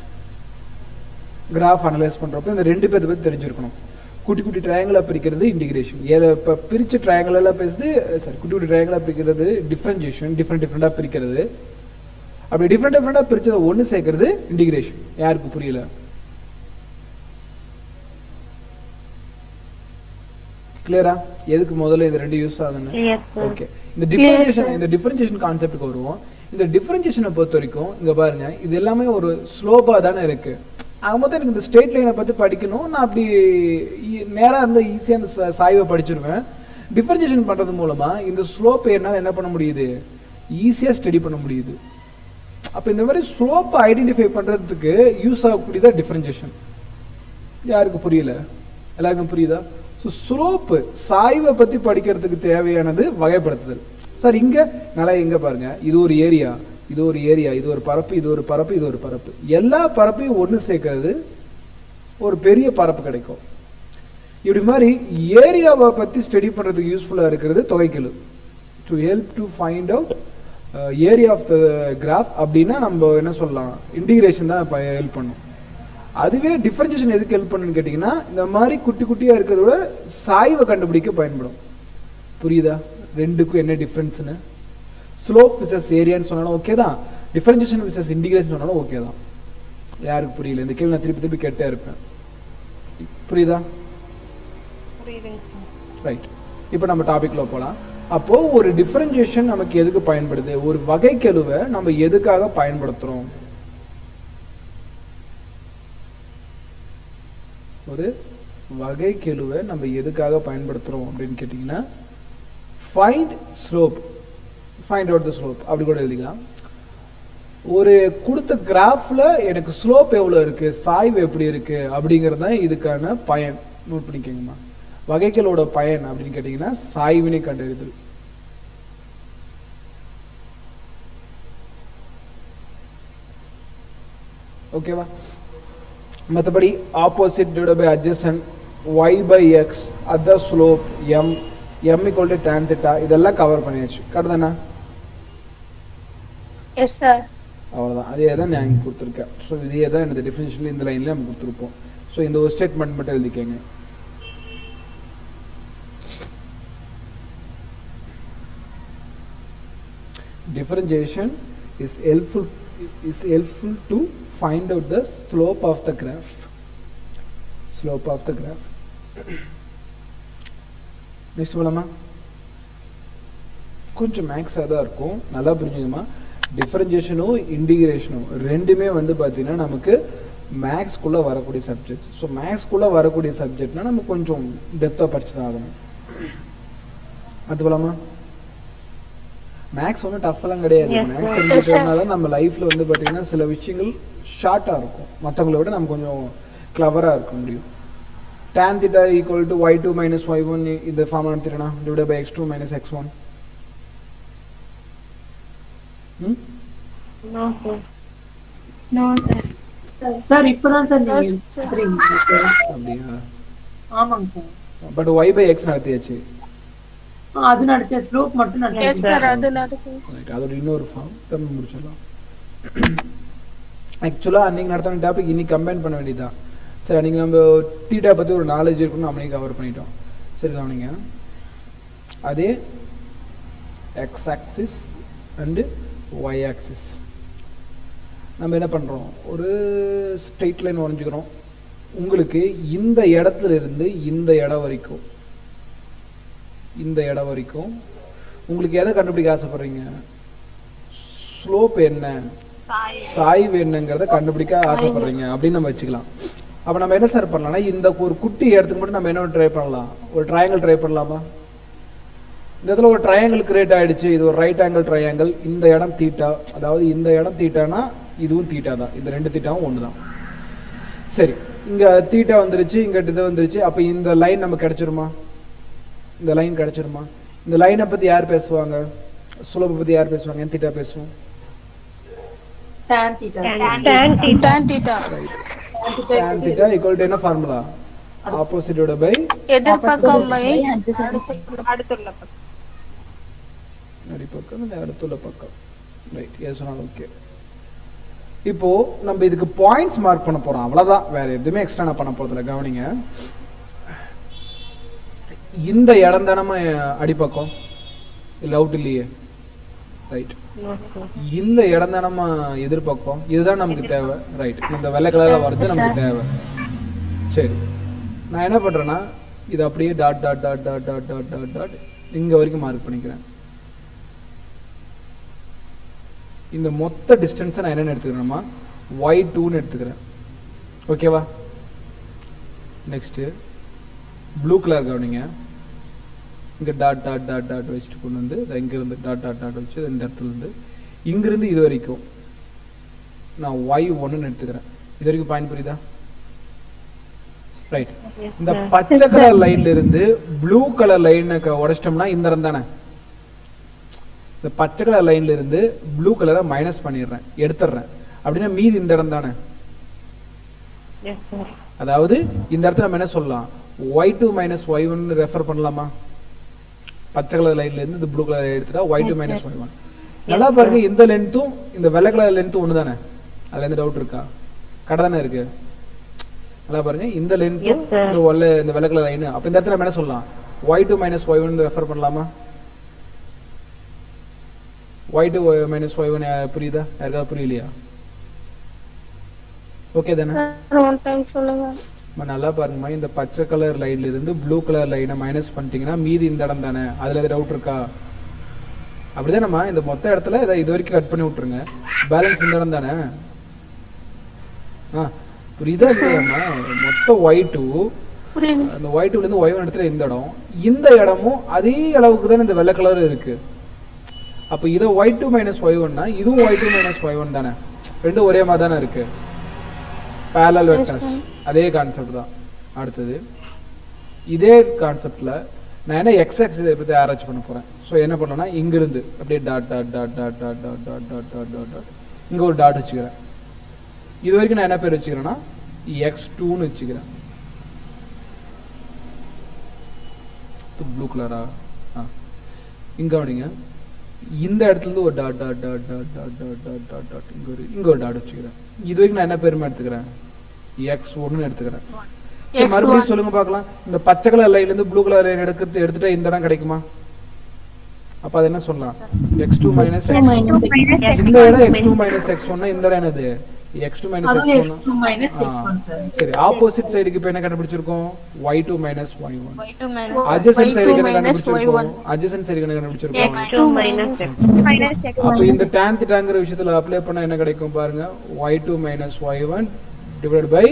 கிராஃப் அனலைஸ் பண்றப்ப இந்த ரெண்டு பேர்த்த பத்தி தெரிஞ்சிருக்கணும். குட்டி குட்டி ட்ரையாங்கிளா பிரிக்கிறது இன்டிகிரேஷன், இப்போ பிரிச்ச ட்ரையாங்கிள் எல்லாம் பேசுது. சரி, குட்டி குட்டி ட்ரையாங்கிளா பிரிக்கிறது டிஃபரன்சியேஷன், டிஃப்ரெண்டா பிரிக்கிறது. அப்படி டிஃப்ரெண்டா பிரிச்சதை ஒன்று சேர்க்கறது இன்டிகிரேஷன். யாருக்கு புரியல? கிளியரா? எதுக்கு முதல்ல இந்த ரெண்டு யூஸ் ஆகுதுன்னு? ஓகே, இந்த டிஃபரன்சியேஷன் கான்செப்டுக்கு வருவோம். இந்த டிஃபரன்சியேஷனை பொறுத்த வரைக்கும் இங்க பாருங்க, இது எல்லாமே ஒரு ஸ்லோபா தானே இருக்கு. மொத்தம் எனக்கு இந்த ஸ்ட்ரெயிட் லைனை பத்தி படிக்கணும், நான் அப்படி நேரா இருந்த ஈஸியா அந்த சாய்வை படிச்சிருவேன். டிஃபரன்சியேஷன் பண்றது மூலமா இந்த ஸ்லோப் என்னால என்ன பண்ண முடியுது, ஈஸியா ஸ்டடி பண்ண முடியுது. அப்ப இந்த மாதிரி ஸ்லோப் ஐடென்டிஃபை பண்றதுக்கு யூஸ் ஆகக்கூடியதா டிஃபரன்சியேஷன். யாருக்கு புரியல? எல்லாருக்கும் புரியுதா? ஸ்லோப் சாய்வை பத்தி படிக்கிறதுக்கு தேவையானது வகைப்படுத்துதல். சார் இங்க நல்லா இங்க பாருங்க, இது ஒரு ஏரியா, இது ஒரு ஏரியா, இது ஒரு பரப்பு, இது ஒரு பரப்பு, இது ஒரு பரப்பு. எல்லா பரப்பையும் ஒன்று சேர்க்கிறது ஒரு பெரிய பரப்பு கிடைக்கும். இப்படி மாதிரி ஏரியாவை பத்தி ஸ்டடி பண்றதுக்கு யூஸ்ஃபுல்லா இருக்கிறது தொகைக்கெழு. To help to find out area of the graph அப்படின்னா நம்ம என்ன சொல்லலாம், இன்டிகிரேஷன் தான் ஹெல்ப் பண்ணும். அதுவே டிஃபரன்சியேஷன் எதுக்கு ஹெல்ப் பண்ணுன்னு கேட்டீங்கன்னா, இந்த மாதிரி குட்டி குட்டியா இருக்கிறதோட சாய்வை கண்டுபிடிக்க பயன்படும். புரியுதா ரெண்டுக்கும் என்ன டிஃபரன்ஸ்னு? ஸ்லோப் விசஸ் ஏரியான்னு சொன்னாலும் ஓகே தான், டிஃபரன்சியேஷன் விசஸ் இன்டிகிரேஷன் சொன்னாலும் ஓகே தான். யாருக்கு புரியல? இந்த கேள்வி நான் திருப்பி திருப்பி கேட்டே இருப்பேன். புரியுதா? ரைட், இப்போ நம்ம டாபிக்ல போலாம். அப்போ ஒரு டிஃபரன்சியேஷன் நமக்கு எதுக்கு பயன்படுது, ஒரு வகைக்கெழுவை நம்ம எதுக்காக பயன்படுத்துறோம்? ஒரு வகைக்கெழுவை நம்ம எதுக்காக பயன்படுத்துறோம் அப்படின்னு கேட்டீங்கன்னா, find slope, find out the slope அப்படி கூட எழுதிக்கலாம். ஒரு கொடுத்த கிராஃப்ல எனக்கு ஸ்லோப் எவ்வளவு இருக்கு, சாய்வு எப்படி இருக்கு அப்படிங்கிறது தான் இதுக்கான பயன். நோட் பண்ணிக்கோங்கம்மா. வகைகளோட பயன் அப்படின்னு கேட்டீங்கன்னா சாய்வினை கண்டறிதல். ஓகேவா? மற்றபடி opposite divided by adjacent, y by x, அதான் slope, m equal to tan theta, இதெல்லாம் கவர் பண்ணியாச்சு. கரெக்டானா? Yes sir. அவ்வளவுதான், அதே தான் நான் இங்க கொடுத்துருக்கேன். ஸோ இதே தான் இந்த டெஃபினிஷன்ல இந்த லைன்ல நம்ம கொடுத்துருப்போம். ஸோ இந்த ஒரு ஸ்டேட்மெண்ட் மட்டும் எழுதிக்கங்க. Differentiation is helpful to find out the slope of the graph. Slope of the graph. Next போலாமா? கொஞ்சம் மேக்ஸா தான் இருக்கும், நல்லா புரிஞ்சுக்கமா. டிஃபரன்சியேஷனும் இன்டிகிரேஷனும் ரெண்டுமே வந்து பார்த்தீங்கன்னா நமக்கு மேக்ஸ்குள்ள வரக்கூடிய சப்ஜெக்ட்ஸ். ஸோ மேக்ஸ்குள்ள வரக்கூடிய சப்ஜெக்ட்னா நம்ம கொஞ்சம் டெப்த்தாக படிச்சு தான் ஆகணும். அது போலாமா? மேக்ஸ் ஒன்றும் டஃப்லாம் கிடையாது. மேக்ஸ் தெரிஞ்சுக்கிறதுனால நம்ம லைஃப்ல வந்து பாத்தீங்கன்னா சில விஷயங்கள் ஷார்ட்டா இருக்கும், மற்றவங்களை விட நம்ம கொஞ்சம் கிளவரா இருக்க முடியும். tan theta equal to y2 minus y1 இந்த ஃபார்முலா எடுத்துட்டேனா divided by x2 minus x1. No, sir. No, sir. Sir இப்பதான் சார் நீங்க எடுத்துறீங்க. அப்படியா? ஆமாங்க sir. But y by x நடத்தியாச்சு. அது நடத்த ஸ்லோப் மட்டும் Yes, நடத்தி. sir. அது நடக்கும். ரைட், அதோட இன்னொரு ஃபார்ம் கம்மி முடிச்சிடலாம். ஆக்சுவலா அன்னைக்கு நடத்தின டாபிக் இன்னைக்கு கம்பைன் பண்ண வேண்டியதுதான். சரி, அன்னைக்கு நம்ம தீட்டா பத்தி ஒரு நாலேஜ் இருக்குன்னு நம்ம கவர் பண்ணிட்டோம். சரி கவனிங்க, அதே X axis and Y axis நம்ம என்ன பண்றோம், ஒரு ஸ்ட்ரெயிட் லைன் வரைஞ்சுக்கிறோம். உங்களுக்கு இந்த இடத்துல இருந்து இந்த இடம் வரைக்கும், இந்த இடம் வரைக்கும் உங்களுக்கு எதை கண்டுபிடிக்க ஆசைப்படுறீங்க? ஸ்லோப் என்ன, சாய்வு என்னங்கிறத கண்டுபிடிக்க ஆசைப்படுறீங்க அப்படின்னு நம்ம வச்சுக்கலாம். அப்ப நம்ம என்ன சார் பண்ணலாம்னா, இந்த ஒரு குட்டி இடத்துக்கு மட்டும் நம்ம என்ன ட்ரை பண்ணலாம், ஒரு ட்ரையாங்கிள் ட்ரை பண்ணலாமா? இந்த இடத்துல ஒரு ட்ரையாங்கிள் கிரியேட் ஆயிடுச்சு. இது ஒரு ரைட் ஆங்கிள் ட்ரையாங்கிள். இந்த இடம் தீட்டா, அதாவது இந்த இடம் தீட்டானா இதுவும் தீட்டா தான், இந்த ரெண்டு தீட்டாவும் ஒண்ணுதான். சரி, இங்க தீட்டா வந்துருச்சு, இங்க இது வந்துருச்சு. அப்ப இந்த லைன் நமக்கு கிடைச்சிருமா? இந்த லைன் கிடைச்சிருமா? இந்த லைனை பத்தி யார் பேசுவாங்க? ஸ்லோப்பை பத்தி யார் பேசுவாங்க? என் தீட்டா பேசுவோம். tan theta. Tan theta. Right, tan theta equal to என்ன ஃபார்முலா? ஆப்போசிட் டிவைடட் பை எதிர்பக்கம் by Adjacent side. அடுத்துள்ள பக்கம். அடிப்பக்கம், இந்த அடுத்துள்ள பக்கம். ரைட், எஸ் சொன்னாலும் ஓகே. இப்போ நம்ம இதுக்கு பாயிண்ட்ஸ் மார்க் பண்ண போறோம், அவ்வளவுதான். வேற எதுவுமே எக்ஸ்ட்ரா நான் பண்ண போறதில்ல. கவனிங்க, இந்த இடம் தானே அடிப்பக்கம், இல்ல அவுட் இல்லையே. Right, No, sir. இந்த இடம் தானே எதிர்பக்கம், இதுதான் நமக்கு தேவை. ரைட், இந்த வெள்ளை கலர்ல வர்றது நமக்கு தேவை. சரி, நான் என்ன பண்றேன்னா இது அப்படியே dot dot dot dot dot dot dot dot இங்க வரைக்கும் மார்க் பண்ணிக்கிறேன். இந்த மொத்த டிஸ்டன்ஸை நான் என்னன்னு எடுத்துக்கிறேன்னா y2ன்னு எடுத்துக்கிறேன். ஓகேவா? நெக்ஸ்ட் ப்ளூ கலர் கவனிங்க, இங்க டாட் டாட் டாட் டாட் வச்சுட்டு கொண்டு வந்து இங்க இருந்து டாட் டாட் டாட் வச்சு இந்த இடத்துல இருந்து இங்கிருந்து இது வரைக்கும் நான் y1ன்னு எடுத்துக்கிறேன். இது வரைக்கும் பாயிண்ட் புரியுதா? ரைட், இந்த பச்சை கலர் லைன்ல இருந்து ப்ளூ கலர் லைனுக்கு உடைச்சிட்டோம்னா இந்த இடம் தானே. இந்த பச்சை கலர் லைன்ல இருந்து ப்ளூ கலரை மைனஸ் பண்ணிடுறேன், எடுத்துடுறேன். அப்படின்னா மீதி இந்த இடம் தானே. Yes, sir. அதாவது இந்த இடத்துல நம்ம என்ன சொல்லலாம், y2 minus y1 ரெஃபர் பண்ணலாமா? பச்சை கலர் லைன்ல இருந்து இந்த ப்ளூ கலர் எடுத்துட்டா y2 Yes, minus sir. y1. நல்லா பாருங்க, இந்த லென்த்தும் இந்த வெள்ளை கலர் லென்த்தும் ஒன்று தானே. அதுல எந்த டவுட் இருக்கா? கடை தானே இருக்கு. நல்லா பாருங்க, இந்த லென்த்தும் Yes, sir. இந்த வெள்ளை கலர் லைன். அப்ப இந்த இடத்துல நம்ம என்ன சொல்லலாம், y2 minus y1 ரெஃபர் பண்ணலாமா? y2 minus y1 புரியுதா? யாருக்காவது புரியலையா? ஓகே தானே? Sir, one time சொல்லுங்க. நல்லா பாருங்கம்மா, இந்த பச்சை கலர் லைன்ல இருந்து ப்ளூ கலர் லைனை மைனஸ் பண்ணிட்டீங்கன்னா மீதி இந்த இடம் தானே. அதுல எதாவது டவுட் இருக்கா? அப்படிதான் நம்ம இந்த மொத்த இடத்துல இதை இது வரைக்கும் கட் பண்ணி விட்டுருங்க. பேலன்ஸ் இந்த இடம் தானே. புரியுதா இல்லையாம்மா? மொத்த y2 புரியுது. அந்த y2ல இருந்து y1 இடத்துல இந்த இடம், இந்த இடமும் அதே அளவுக்கு தானே இந்த வெள்ளை கலர் இருக்கு. அப்ப இதை y2 minus y1னா இதுவும் y2 minus y1 தானே. ரெண்டும் ஒரே மாதிரி தானே இருக்கு. parallel vectors, அதே கான்செப்ட் தான். அடுத்தது இதே கான்செப்ட்ல நான் என்ன x axis பத்தி ஆராய்ச்சி பண்ண போறேன். சோ என்ன பண்ணேன்னா இங்க இருந்து அப்படியே dot dot dot dot dot dot dot dot dot dot dot இங்க ஒரு டாட் வச்சுக்கிறேன். இது வரைக்கும் நான் என்ன பேர் வச்சுக்கிறேன்னா x2ன்னு வச்சுக்கிறேன். ப்ளூ கலரா? இங்க கவனிங்க, இந்த இடத்துல இருந்து ஒரு dot dot dot dot dot dot dot dot dot இங்க ஒரு டாட் வச்சுக்கிறேன். இது வரைக்கும் நான் என்ன பேருமா எடுத்துக்கிறேன், x1ன்னு எடுத்துக்கிறேன். சரி, மறுபடியும் சொல்லுங்க பார்க்கலாம். இந்த பச்சை கலர் லைன்ல இருந்து ப்ளூ கலர் லைன் எடுத்துட்டா இந்த இடம் கிடைக்குமா? அப்ப அது என்ன சொல்லலாம், x2 minus x1. இந்த இடம் x2 minus x1னா இந்த இடம் என்னது, x2 minus அது x1. x2 minus x1 sir. சரி, ஆப்போசிட் சைடுக்கு இப்ப என்ன கண்டுபிடிச்சிருக்கோம், y2 minus y1. y2 minus adjacent side க்கு என்ன y2 minus கண்டுபிடிச்சிருக்கோம், y1. adjacent side க்கு என்ன கண்டுபிடிச்சிருக்கோம், x2 minus x1. அப்ப இந்த tan thetaங்கிற விஷயத்துல அப்ளை பண்ணா என்ன கிடைக்கும் பாருங்க, y2 minus y1 divided by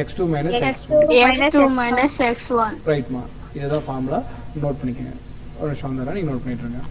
x2 minus x1. x2 minus x1. ரைட்மா, இதுதான் ஃபார்முலா, நோட் பண்ணிக்கங்க. ஒரு நிமிஷம் வந்துடுறேன், நீங்கள் நோட் பண்ணிட்டு இருங்க.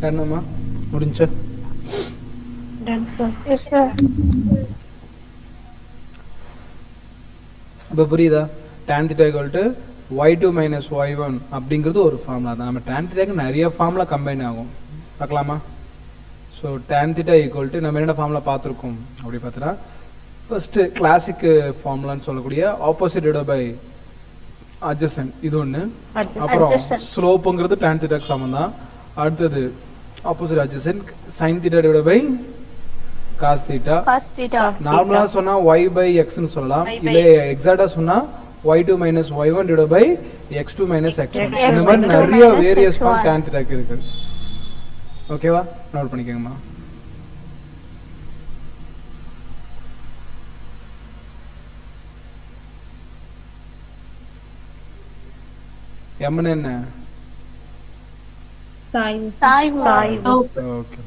என்னம்மா முடிஞ்ச? Done, sir. Yes, sir. இப்போ புரியுதா? tan theta equal to y2 minus y1 அப்படிங்கிறது ஒரு ஃபார்முலா தான். நம்ம tan theta க்கு நிறைய ஃபார்முலா கம்பைன் ஆகும், பார்க்கலாமா? So tan theta equal to நம்ம என்ன ஃபார்முலா பார்த்துருக்கோம் அப்படி பார்த்தா, ஃபர்ஸ்ட் கிளாசிக் ஃபார்முலான்னு சொல்லக்கூடிய ஆப்போசிட் டிவைடட் பை அட்ஜசன்ட் இது ஒன்று, அப்புறம் ஸ்லோப்புங்கிறது tan theta க்கு சமம் தான். அடுத்தது opposite adjacent sin theta divided by cos theta. நார்மலா சொன்னா y by x னு சொல்லலாம், இல்ல எக்ஸாக்ட்டா சொன்னா y2 minus y1 divided by x2 minus x1. இந்த மாதிரி நிறைய வேரியஸ் ஃபார்ம் tan theta க்கு இருக்கு. ஓகேவா? நோட் பண்ணிக்கங்கம்மா. m என்ன? சாய்வு. ஓகே.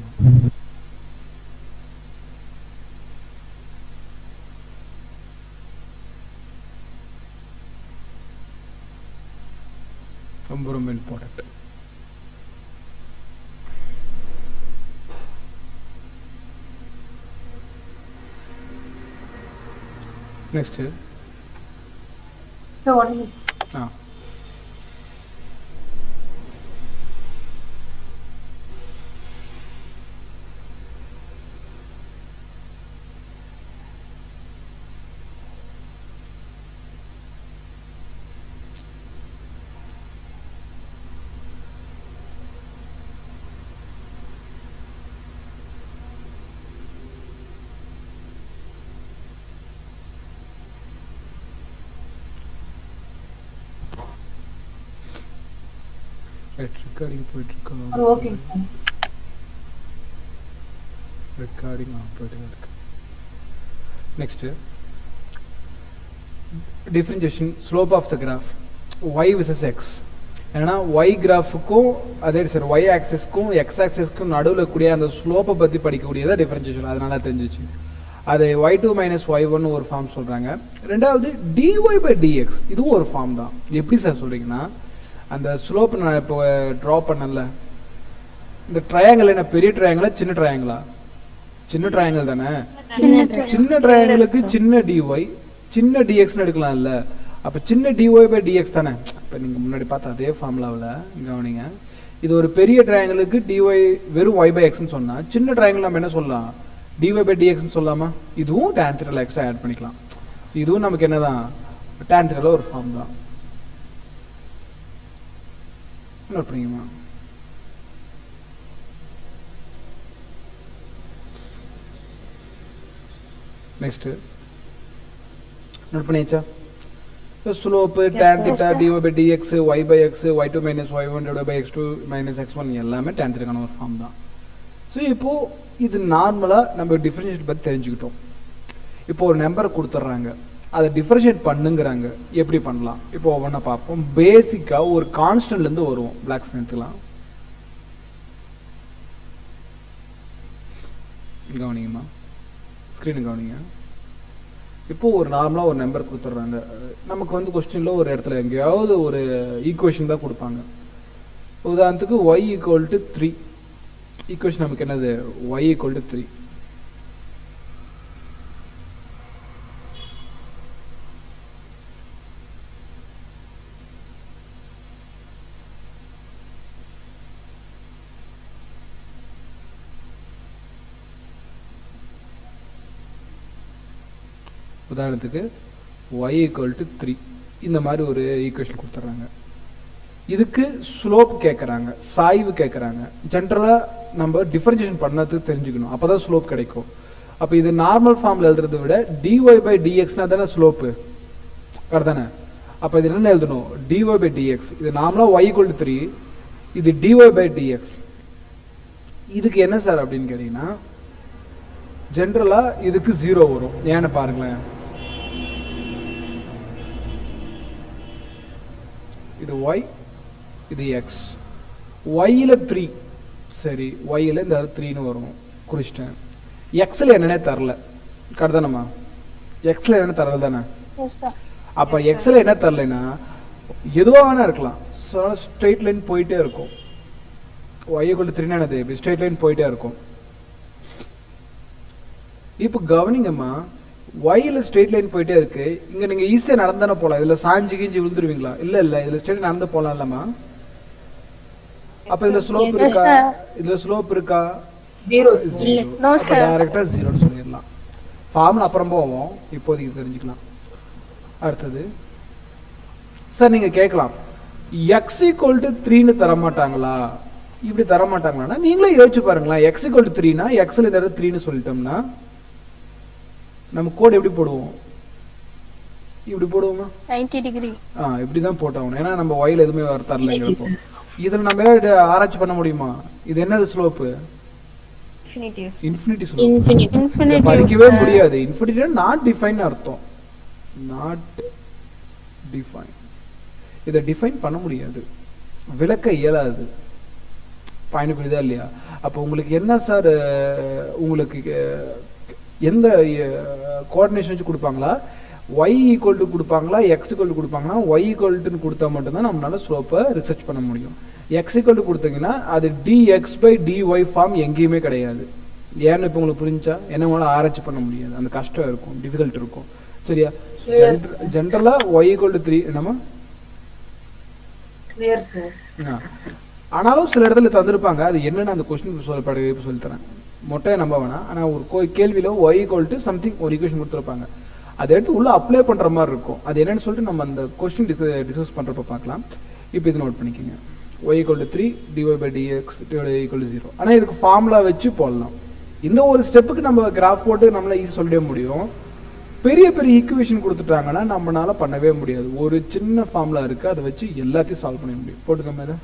ரொம்ப important. Next So what is it? Recording போயிட்டு இருக்கு. Okay. ரெக்கார்டிங் போயிட்டு இருக்கு. Next differentiation slope of the graph y versus x. ஏன்னா y கிராஃபுக்கும் அதே சரி y ஆக்சிஸ்க்கும் x ஆக்சிஸ்க்கும் நடுவில் கூடிய அந்த ஸ்லோப்பை பற்றி படிக்கக்கூடியதா டிஃபரன்ஷியேஷன். அதனால தெரிஞ்சிச்சு. அதை y2 minus y1 ஒரு ஃபார்ம் சொல்றாங்க. ரெண்டாவது dy by dx இதுவும் ஒரு ஃபார்ம் தான். எப்படி சார் சொல்றீங்கன்னா, அந்த ஸ்லோப் நான் இப்போ ட்ரா பண்ணல, இந்த ட்ரையாங்கிள் என்ன பெரிய ட்ரையாங்கிளா சின்ன ட்ரையாங்கிளா? சின்ன ட்ரையாங்கிள் தானே. சின்ன ட்ரையாங்கிளுக்கு சின்ன dy, சின்ன dxன்னு எடுக்கலாம்ல. அப்ப சின்ன dy by dx தானே. இப்ப நீங்க முன்னாடி பார்த்த அதே ஃபார்முலாவில் கவனிங்க. இது ஒரு பெரிய ட்ரையாங்கிளுக்கு dy வெறும் y by xன்னு சொன்னா சின்ன ட்ரையாங்கிள் நம்ம என்ன சொல்லலாம், dy by dxன்னு சொல்லலாமா? இதுவும் tan theta எக்ஸ்ட்ரா ஆட் பண்ணிக்கலாம். இதுவும் நமக்கு என்னதான் tan theta ஒரு ஃபார்ம் தான். நோட் பண்ணிக்கமா. நெக்ஸ்ட் நோட் பண்ணியாச்சா? Slope tan theta dy by dx y by x y2 minus y1 divided by x2 minus x1 எல்லாமே tan theta கான ஒரு ஃபார்ம் தான். ஸோ இப்போ இது நார்மலா நம்ம டிஃபரன்ஷியேட் பத்தி தெரிஞ்சுக்கிட்டோம். இப்போ ஒரு நம்பர் கொடுத்துட்றாங்க, அதை டிஃபரன்ஷியேட் பண்ணுங்கிறாங்க. எப்படி பண்ணலாம் இப்போ ஒவ்வொன்றா பார்ப்போம். பேசிக்கா ஒரு கான்ஸ்டன்ட்ல இருந்து வருவோம். பிளாக்ஸ் எடுத்துக்கலாம். கவனிங்கம்மா, ஸ்கிரீனு கவனிங்க. இப்போ ஒரு நார்மலா ஒரு நம்பர் கொடுத்துட்றாங்க. நமக்கு வந்து கொஸ்டின்ல ஒரு இடத்துல எங்கேயாவது ஒரு ஈக்குவேஷன் தான் கொடுப்பாங்க. உதாரணத்துக்கு y ஈக்குவல் டு 3. ஈக்குவேஷன் நமக்கு என்னது, y ஈக்குவல் டு 3. உதாரணத்துக்கு y ஈக்குவல் டு 3 இந்த மாதிரி ஒரு ஈக்குவேஷன் கொடுத்துட்றாங்க. இதுக்கு ஸ்லோப் கேட்குறாங்க, சாய்வு கேட்குறாங்க. ஜென்ரலாக நம்ம டிஃபரன்ஷியேஷன் பண்ணதுக்கு தெரிஞ்சுக்கணும், அப்போ தான் ஸ்லோப் கிடைக்கும். அப்போ இது நார்மல் ஃபார்மில் எழுதுறதை விட dy by dxனா தானே ஸ்லோப்பு, கரெக்ட் தானே? அப்போ இது என்ன எழுதணும், dy by dx. இது நார்மலாக y ஈக்குவல் டு 3, இது dy by dx. இதுக்கு என்ன சார் அப்படின்னு கேட்டிங்கன்னா, ஜென்ரலாக இதுக்கு 0 வரும். ஏன்னு பாருங்களேன், இது y, இது x. yல 3, சரி, yல இந்த 3ன்னு வரும், குறிச்சிட்டேன். xல என்னன்னே தரல, கரெக்ட் தானேம்மா? xல என்ன தரல தானே? அப்ப xல என்ன தரலைன்னா எதுவா வேணா இருக்கலாம். ஸ்ட்ரெயிட் லைன் போயிட்டே இருக்கும். y = 3 என்னது, இப்படி ஸ்ட்ரெயிட் லைன் போயிட்டே இருக்கும். இப்போ கவனிங்கம்மா, yல ஸ்ட்ரெயிட் லைன் போயிட்டே இருக்கு. இங்க நீங்க ஈஸியா நடந்தானே போலாம். இதுல சாஞ்சி கிஞ்சி விழுந்துருவீங்களா? இல்ல இல்ல, இதுல ஸ்ட்ரெயிட் நடந்து போலாம் இல்லம்மா. அப்ப இதுல ஸ்லோப் இருக்கா? இதுல ஸ்லோப் இருக்கா? 0 டைரக்டா 0 ன்னு சொல்லிடலாம். ஃபார்முலா அப்புறம் போவோம், இப்போதைக்கு தெரிஞ்சுக்கலாம். அடுத்தது சார் நீங்க கேட்கலாம், x = 3ன்னு தர மாட்டாங்களா? இப்படி தர மாட்டாங்களா? நீங்களே யோசிச்சு பாருங்களேன். x = 3னா xல இந்த 3ன்னு சொல்லிட்டோம்னா நம்ம கோட் எப்படி போடுவோம்? இப்படி போடுவோமா? 90 டிகிரி. இப்படிதான் போட்டாகணும். ஏன்னா நம்ம yல எதுவுமே தரலைங்கிறப்போ. இதுல நம்ம ஆராய்ச்சி பண்ண முடியுமா? இது என்னது ஸ்லோப்பு? Infinity slope. படிக்கவே முடியாது. இன்ஃபினிட்டி நாட் டிஃபைன் அர்த்தம். Not define. இதை டிஃபைன் பண்ண முடியாது, விளக்க இயலாது. பாயிண்ட் புரியுதா இல்லையா? அப்போ உங்களுக்கு என்ன சார், உங்களுக்கு எந்த கோஆர்டினேஷன் வச்சு கொடுப்பாங்களா, y ஈக்குவல் டு கொடுப்பாங்களா, x ஈக்குவல் டு கொடுப்பாங்கன்னா y ஈக்குவல் டு கொடுத்தா மட்டும்தான் நம்மளால ஸ்லோப்பை ரிசர்ச் பண்ண முடியும். x ஈக்குவல் டு கொடுத்தீங்கன்னா அது dx by dy ஃபார்ம் எங்கேயுமே கிடையாது. ஏன்னு இப்போ உங்களுக்கு புரிஞ்சா? என்ன உங்களால் ஆராய்ச்சி பண்ண முடியாது, அந்த கஷ்டம் இருக்கும், டிஃபிகல்ட் இருக்கும். சரியா? ஜென்ரலா y ஈக்குவல் டு 3 என்னமா கிளியர் சார். ஆனாலும் சில இடத்துல தந்திருப்பாங்க, அது என்னன்னு அந்த கொஸ்டின் சொல்லித்தரேன். மொட்டையை நம்ப வேணாம். ஆனா ஒரு கேள்வியில y ஈக்குவல் டு சம்திங் ஒரு ஈக்குவேஷன் கொடுத்துருப்பாங்க, அதை எடுத்து உள்ள அப்ளை பண்ற மாதிரி இருக்கும். அது என்னன்னு சொல்லிட்டு நம்ம அந்த கொஸ்டின் டிஸ்கஸ் பண்றப்ப பார்க்கலாம். இப்போ இது நோட் பண்ணிக்கோங்க. y = 3 dy by dx = 0. ஆனா இதுக்கு ஃபார்முலா வச்சு போடலாம். இந்த ஒரு ஸ்டெப்புக்கு நம்ம கிராஃப் போட்டு நம்மளால ஈஸி சொல்லிட முடியும். பெரிய பெரிய ஈக்குவேஷன் கொடுத்துட்டாங்கன்னா நம்மளால பண்ணவே முடியாது. ஒரு சின்ன ஃபார்முலா இருக்கு, அதை வச்சு எல்லாத்தையும் சால்வ் பண்ண முடியும். போட்டுக்கோங்க இதை.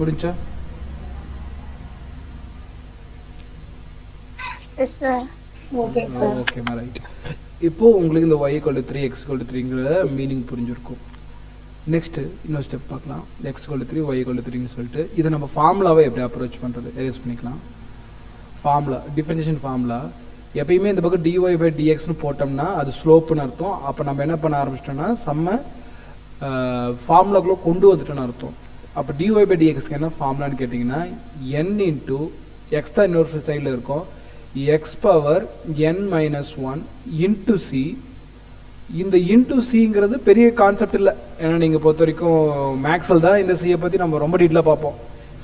புரிஞ்சா? Okay sir. Okay right. இப்போ உங்களுக்கு இந்த y = 3 x = 3ங்கற மீனிங் புரிஞ்சிருக்கும். நெக்ஸ்ட் இன்னொரு ஸ்டெப் பார்க்கலாம். x = 3 y = 3ன்னு சொல்லிட்டு இதை நம்ம ஃபார்முலாவை எப்படி அப்ரோச் பண்ணுறது எரேஸ் பண்ணிக்கலாம். ஃபார்முலா டிஃபரன்ஷியேஷன் ஃபார்முலா எப்பயுமே இந்த பக்கம் dy/dxன்னு போட்டோம்னா அது ஸ்லோப்புன்னு அர்த்தம். அப்போ நம்ம என்ன பண்ண ஆரம்பிச்சிட்டோம்னா செம்ம ஃபார்முலாக்குள்ளே கொண்டு வந்துட்டோன்னு அர்த்தம். அப்போ dy/dxக்கு என்ன ஃபார்முலான்னு கேட்டிங்கன்னா n இன்ட்டு எக்ஸ் தான் இன்னொரு சைடில் இருக்கும் x⁻n−1 இன்ட்டு சி. இந்த இன்ட்டு சிங்கிறது பெரிய கான்செப்ட் இல்லை, ஏன்னா நீங்கள் பொறுத்த வரைக்கும் மேக்ஸில் தான் இந்த சியை பற்றி நம்ம ரொம்ப டீட்டெயிலாக பார்ப்போம்.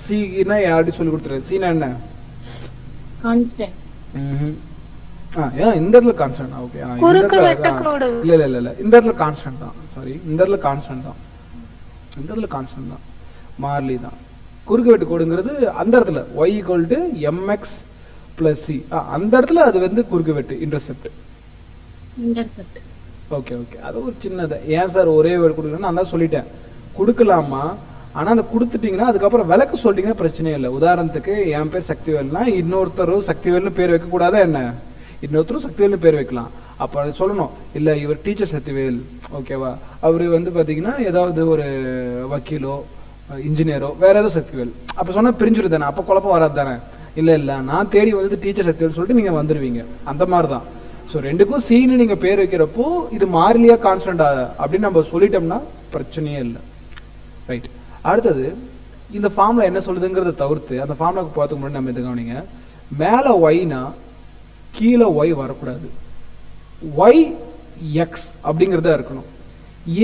சின்னா யார்ட்டி சொல்லி கொடுத்துரு. சினா என்ன? கான்ஸ்டன்ட். இந்த இடத்துல கான்ஸ்டன்ட். ஓகே, இல்ல இந்த இடத்துல கான்ஸ்டன்ட் தான். சாரி, இந்த இடத்துல கான்ஸ்டன்ட் தான். இந்த இடத்துல கான்ஸ்டன்ட் தான், மாறிலி தான். குறுக்கு வெட்டு கோடுங்கிறது அந்த இடத்துல y = mx + c. அந்த இடத்துல அது வந்து குறுக்கு வெட்டு இன்டர்செப்ட். ஓகே ஓகே, அது ஒரு சின்னது. ஏன் சார் ஒரே வேர்டு கொடுக்கணும்னா நான் தான் சொல்லிட்டேன் கொடுக்கலாமா, ஆனா அந்த கொடுத்துட்டீங்கன்னா அதுக்கப்புறம் விளக்கு சொல்லிட்டீங்கன்னா பிரச்சனையே இல்லை. உதாரணத்துக்கு என் பேர் சக்திவேல்னா இன்னொருத்தரும் சக்திவேல்னு பேர் வைக்க கூடாதா என்ன? இன்னொருத்தரும் சக்திவேல்னு பேர் வைக்கலாம். அப்ப அது சொல்லணும், இல்ல இவர் டீச்சர் சக்திவேல், ஓகேவா, அவரு வந்து பாத்தீங்கன்னா ஏதாவது ஒரு வக்கீலோ இன்ஜினியரோ வேற ஏதோ சக்திவேல், அப்ப சொன்னா பிரிஞ்சுட்டு தானே, அப்ப குழப்பம் வராது தானே. இல்ல நான் தேடி வந்து டீச்சர் சக்திவேல் சொல்லிட்டு நீங்க வந்துருவீங்க. அந்த மாதிரிதான். ஸோ ரெண்டுக்கும் சீனு நீங்க பேர் வைக்கிறப்போ இது மாறிலியா கான்ஸ்டன்டா அப்படின்னு நம்ம சொல்லிட்டோம்னா பிரச்சனையே இல்லை. ரைட். அடுத்தது இந்த ஃபார்முலா என்ன சொல்லுதுங்கிறத தவிர்த்து அந்த ஃபார்முலாக்கு பார்த்துக்க முன்னாடி நம்ம எது கவனிங்க, மேல ஒய்னா கீழே ஒய் வரக்கூடாது, ஒய் எக்ஸ் அப்படிங்கிறதா இருக்கணும்.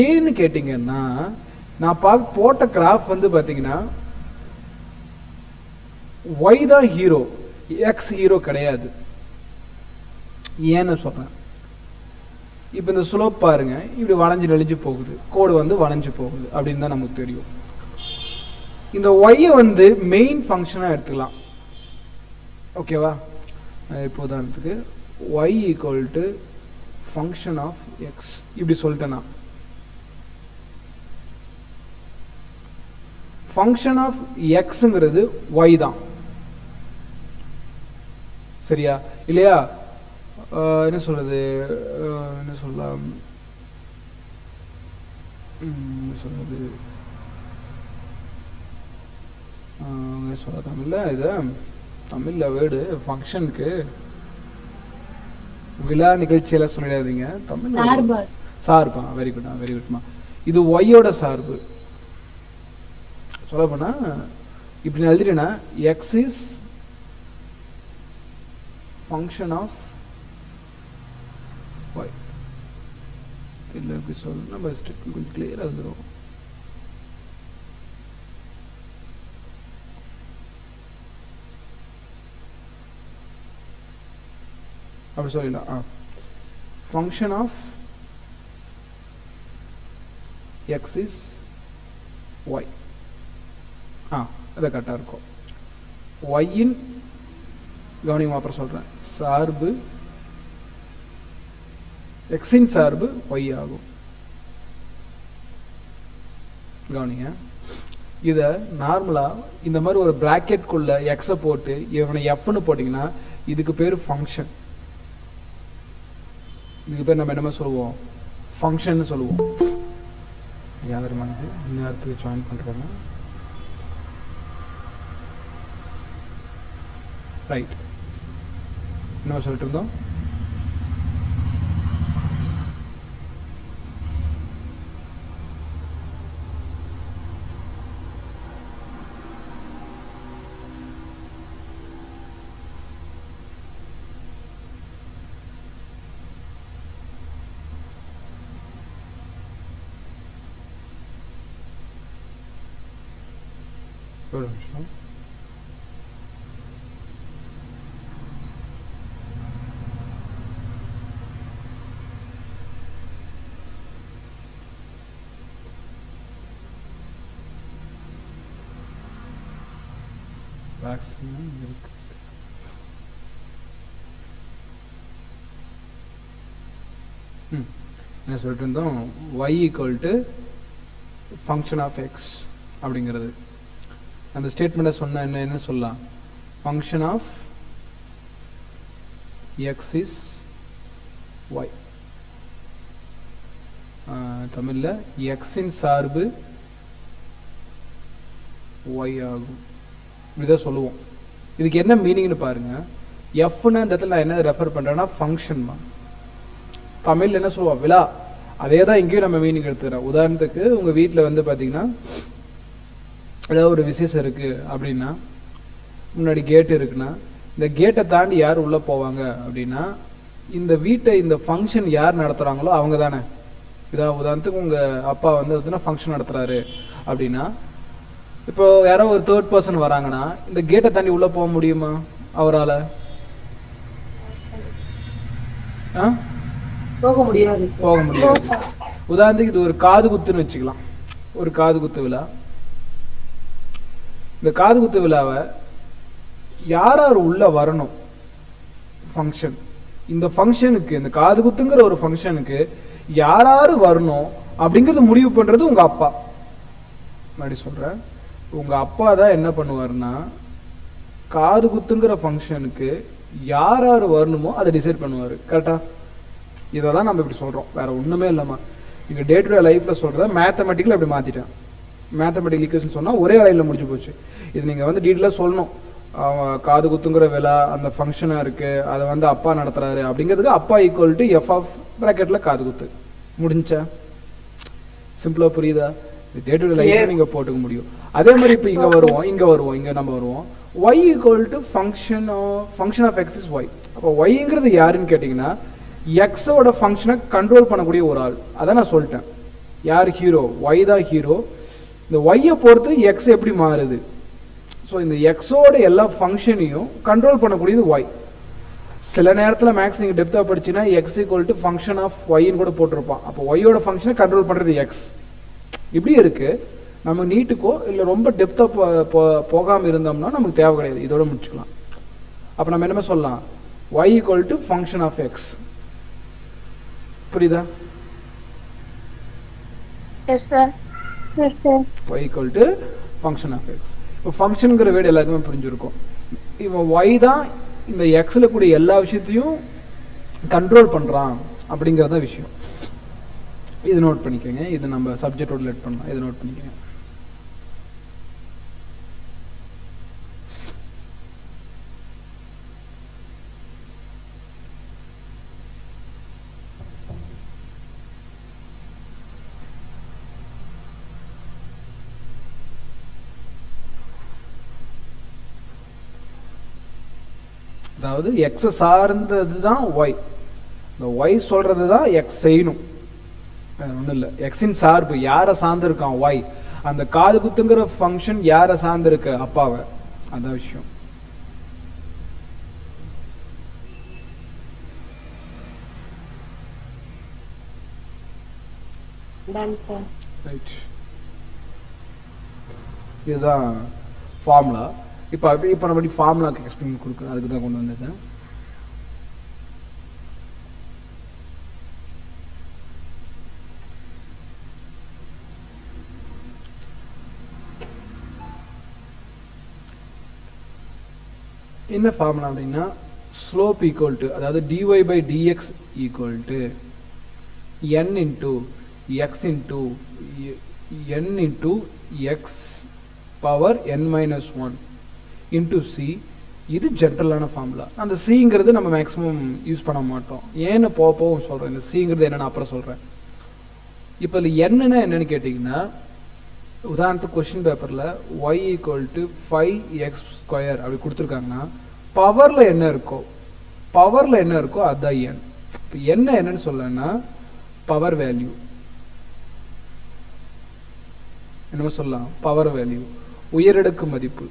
ஏன்னு கேட்டீங்கன்னா நான் போட்ட கிராஃப் வந்து பாத்தீங்கன்னா ஒய் தான் ஹீரோ, எக்ஸ் ஹீரோ கிடையாது. ஏன்னு சொல்றேன், இப்ப இந்த ஸ்லோப் பாருங்க, இப்படி வளைஞ்சு நெளிஞ்சு போகுது, கோடு வந்து வளைஞ்சு போகுது அப்படின்னு தான் நமக்கு தெரியும். இந்த ஒய்யை வந்து மெயின் ஃபங்க்ஷனா எடுத்துக்கலாம். ஓகேவா, இப்போ உதாரணத்துக்கு y = function of x இப்படி சொல்லிட்டேன்னா function of xங்கிறது y தான், சரியா இல்லையா? என்ன சொல்றது, என்ன சொல்லலாம், சொல்றது சொல்ல தமிழ்ல, இது தமிழ்ல வேர்டு ஃபங்க்ஷனுக்கு விழா நிகழ்ச்சியில சொல்லிடாதீங்க, தமிழ் சார்பா. வெரி குட், வெரி குட்மா. இது ஒய்யோட சார்பு. சொல்ல போனா இப்படி நான் எழுதிட்டேன்னா x is function of y. இல்லை இப்படி சொல்லணும், நம்ம கொஞ்சம் கிளியரா வந்துடும். அப்படி சொல்லிடலாம், function of X is y. அது கரெக்டா இருக்கும். ஒய்யின் கவனிமா அப்புறம் சொல்றேன், சார்பு எக்ஸின் சார்பு ஒய் ஆகும். கவனிங்க, இத நார்மலா இந்த மாதிரி ஒரு பிராக்கெட் குள்ள எக்ஸ போட்டு இவனை எஃப்னு போட்டீங்கன்னா இதுக்கு பேரு ஃபங்க்ஷன். இதுக்கு பேர் நம்ம என்னமா சொல்லுவோம், ஃபங்க்ஷன் சொல்லுவோம். யாரு வந்து இன்னத்துக்கு ஜாயின் பண்றாங்க. ரைட், என்ன சொல்லிட்டு இருந்தோம், ஒரு நிமிஷம். என்ன சொல்லிட்டு இருந்தோம், y = ஃபங்க்ஷன் ஆஃப் x அப்படிங்கிறது. அந்த ஸ்டேட்மெண்ட்டை சொன்ன என்ன சொல்லலாம், function of X is Y. தமிழ்ல எக்ஸின் சார்பு y ஆகும், இப்படிதான் சொல்லுவோம். இதுக்கு என்ன மீனிங்னு பாருங்க. எஃப்னா இந்த இடத்துல நான் என்ன ரெஃபர் பண்றேன்னா ஃபங்க்ஷன். தமிழ்ல என்ன சொல்லுவோம், விழா. அதே தான் இங்கேயும் நம்ம மீனிங் எடுத்துக்கிறோம். உதாரணத்துக்கு உங்க வீட்டில் வந்து பாத்தீங்கன்னா ஏதாவது ஒரு விசேஷம் இருக்கு அப்படின்னா, முன்னாடி கேட் இருக்குன்னா, இந்த கேட்டை தாண்டி யார் உள்ள போவாங்க அப்படின்னா, இந்த வீட்டை இந்த ஃபங்க்ஷன் யார் நடத்துறாங்களோ அவங்க தானே. இதான் உதாரணத்துக்கு உங்க அப்பா வந்து ஃபங்க்ஷன் நடத்துறாரு அப்படின்னா, இப்போ யாரோ ஒரு தேர்ட் பர்சன் வராங்கன்னா இந்த கேட்டை தாண்டி உள்ள போக முடியுமா அவரால்? போக முடியாது. உதாரணத்துக்கு இது ஒரு காது குத்துன்னு வச்சுக்கலாம். ஒரு காது குத்து விழா. இந்த காது குத்து விழாவை யார் யார் உள்ள வரணும், ஃபங்க்ஷன், இந்த ஃபங்க்ஷனுக்கு, இந்த காது குத்துங்கிற ஒரு ஃபங்க்ஷனுக்கு யார் யாரு வரணும் அப்படிங்கறது முடிவு பண்றது உங்க அப்பா. மறுபடி சொல்றேன், உங்க அப்பா தான் என்ன பண்ணுவாருன்னா காது குத்துங்கிற ஃபங்க்ஷனுக்கு யார் யார் வரணுமோ அதை டிசைட் பண்ணுவாரு. கரெக்டா? இதெல்லாம் நம்ம இப்படி சொல்றோம், வேற ஒண்ணுமே இல்லம்மா. நீங்க டே டு டே லைஃப்ல சொல்றத மேத்தமெட்டிக்கல அப்படி மாத்திட்டேன். மேத்தமெட்டிக்கல் ஈக்குவேஷன் சொன்னா ஒரே லைன்ல முடிஞ்சு போச்சு. இது நீங்க வந்து டீட்டெயிலா சொல்லணும். காது குத்துங்கிற விழா அந்த ஃபங்க்ஷனா இருக்கு, அதை வந்து அப்பா நடத்துறாரு அப்படிங்கிறதுக்கு அப்பா ஈக்குவல் டு எஃப் ஆஃப் பிராக்கெட்ல காது குத்து. முடிஞ்சா? சிம்பிளா புரியுதா? டே டு டே லைஃப்ல நீங்க போட்டுக்க முடியும். அதே மாதிரி இப்ப இங்க நம்ம வருவோம் y equal to function of x is y. அப்போ yங்கிறது யாருன்னு கேட்டீங்கன்னா x ஓட ஃபங்க்ஷனை கண்ட்ரோல் பண்ணக்கூடிய ஒரு ஆள். அதான் நான் சொல்லிட்டேன். யார் ஹீரோ? y தான் ஹீரோ. இந்த y பொறுத்து x எப்படி மாறுது. ஸோ இந்த x ஓட எல்லா ஃபங்க்ஷனையும் கண்ட்ரோல் பண்ணக்கூடியது y. சில நேரத்தில் மேக்ஸ் நீங்க டெப்தா படிச்சுன்னா x equal to function of y கூட போட்டிருப்பான். அப்போ y ஓட ஃபங்க்ஷனை கண்ட்ரோல் பண்றது x. இப்படி இருக்கு. நம்ம நீட்டுக்கோ இல்லை ரொம்ப டெப்தா போகாம இருந்தோம்னா நமக்கு தேவை கிடையாது. இதோட முடிச்சுக்கலாம். அப்ப நம்ம என்ன சொல்லலாம், y equal to function of x. புரியுதா? Yes sir. Yes sir. y equal to function of x. இப்போ ஃபங்க்ஷனுங்கிற வேர்டு எல்லாருக்குமே புரிஞ்சிருக்கும். இவன் y தான் இந்த xல கூடிய எல்லா விஷயத்தையும் கண்ட்ரோல் பண்றான் அப்படிங்கறத விஷயம். இது நோட் பண்ணிக்கோங்க. இது நம்ம சப்ஜெக்டோட லெட் பண்ணலாம். இது நோட் பண்ணிக்கோங்க. அதாவது எக்ஸ் சார்ந்தது தான் ஒய். இந்த ஒய் சொல்றது தான் எக்ஸ் செய்யணும். ஒன்றும் இல்லை. எக்ஸின் சார்பு யாரை சார்ந்திருக்கான்? ஒய். அந்த காது குத்துங்கிற ஃபங்க்ஷன் யாரை சார்ந்திருக்கு? அப்பாவை. அதான் விஷயம். ரைட். இதுதான் ஃபார்முலா. இப்ப நம்ம ஃபார்முலாக்கு எக்ஸ்பிளைன் கொடுக்குறோம். அதுக்கு தான் கொண்டு வந்தது. என்ன ஃபார்முலா அப்படின்னா ஸ்லோப் ஈக்குவல் டு, அதாவது dy by dx equal to n into x into n into x power n minus 1 into c. இது ஜென்ரலான ஃபார்முலா. அந்த சிங்கிறது நம்ம மேக்ஸிமம் யூஸ் பண்ண மாட்டோம். ஏன்னு போகவும் சொல்றேன். இந்த சிங்கிறது என்னன்னு அப்புறம் சொல்றேன். இப்போ இது என்னன்னா என்னன்னு கேட்டீங்கன்னா, உதாரணத்துக்கு கொஸ்டின் பேப்பர்ல y equal to 5x square அப்படி கொடுத்துருக்காங்கன்னா பவர்ல என்ன இருக்கோ அதுதான் n. இப்போ என்னன்னு சொல்லனா பவர் வேல்யூ. என்ன சொல்லலாம்? பவர் வேல்யூ, உயரடுக்கு மதிப்பு.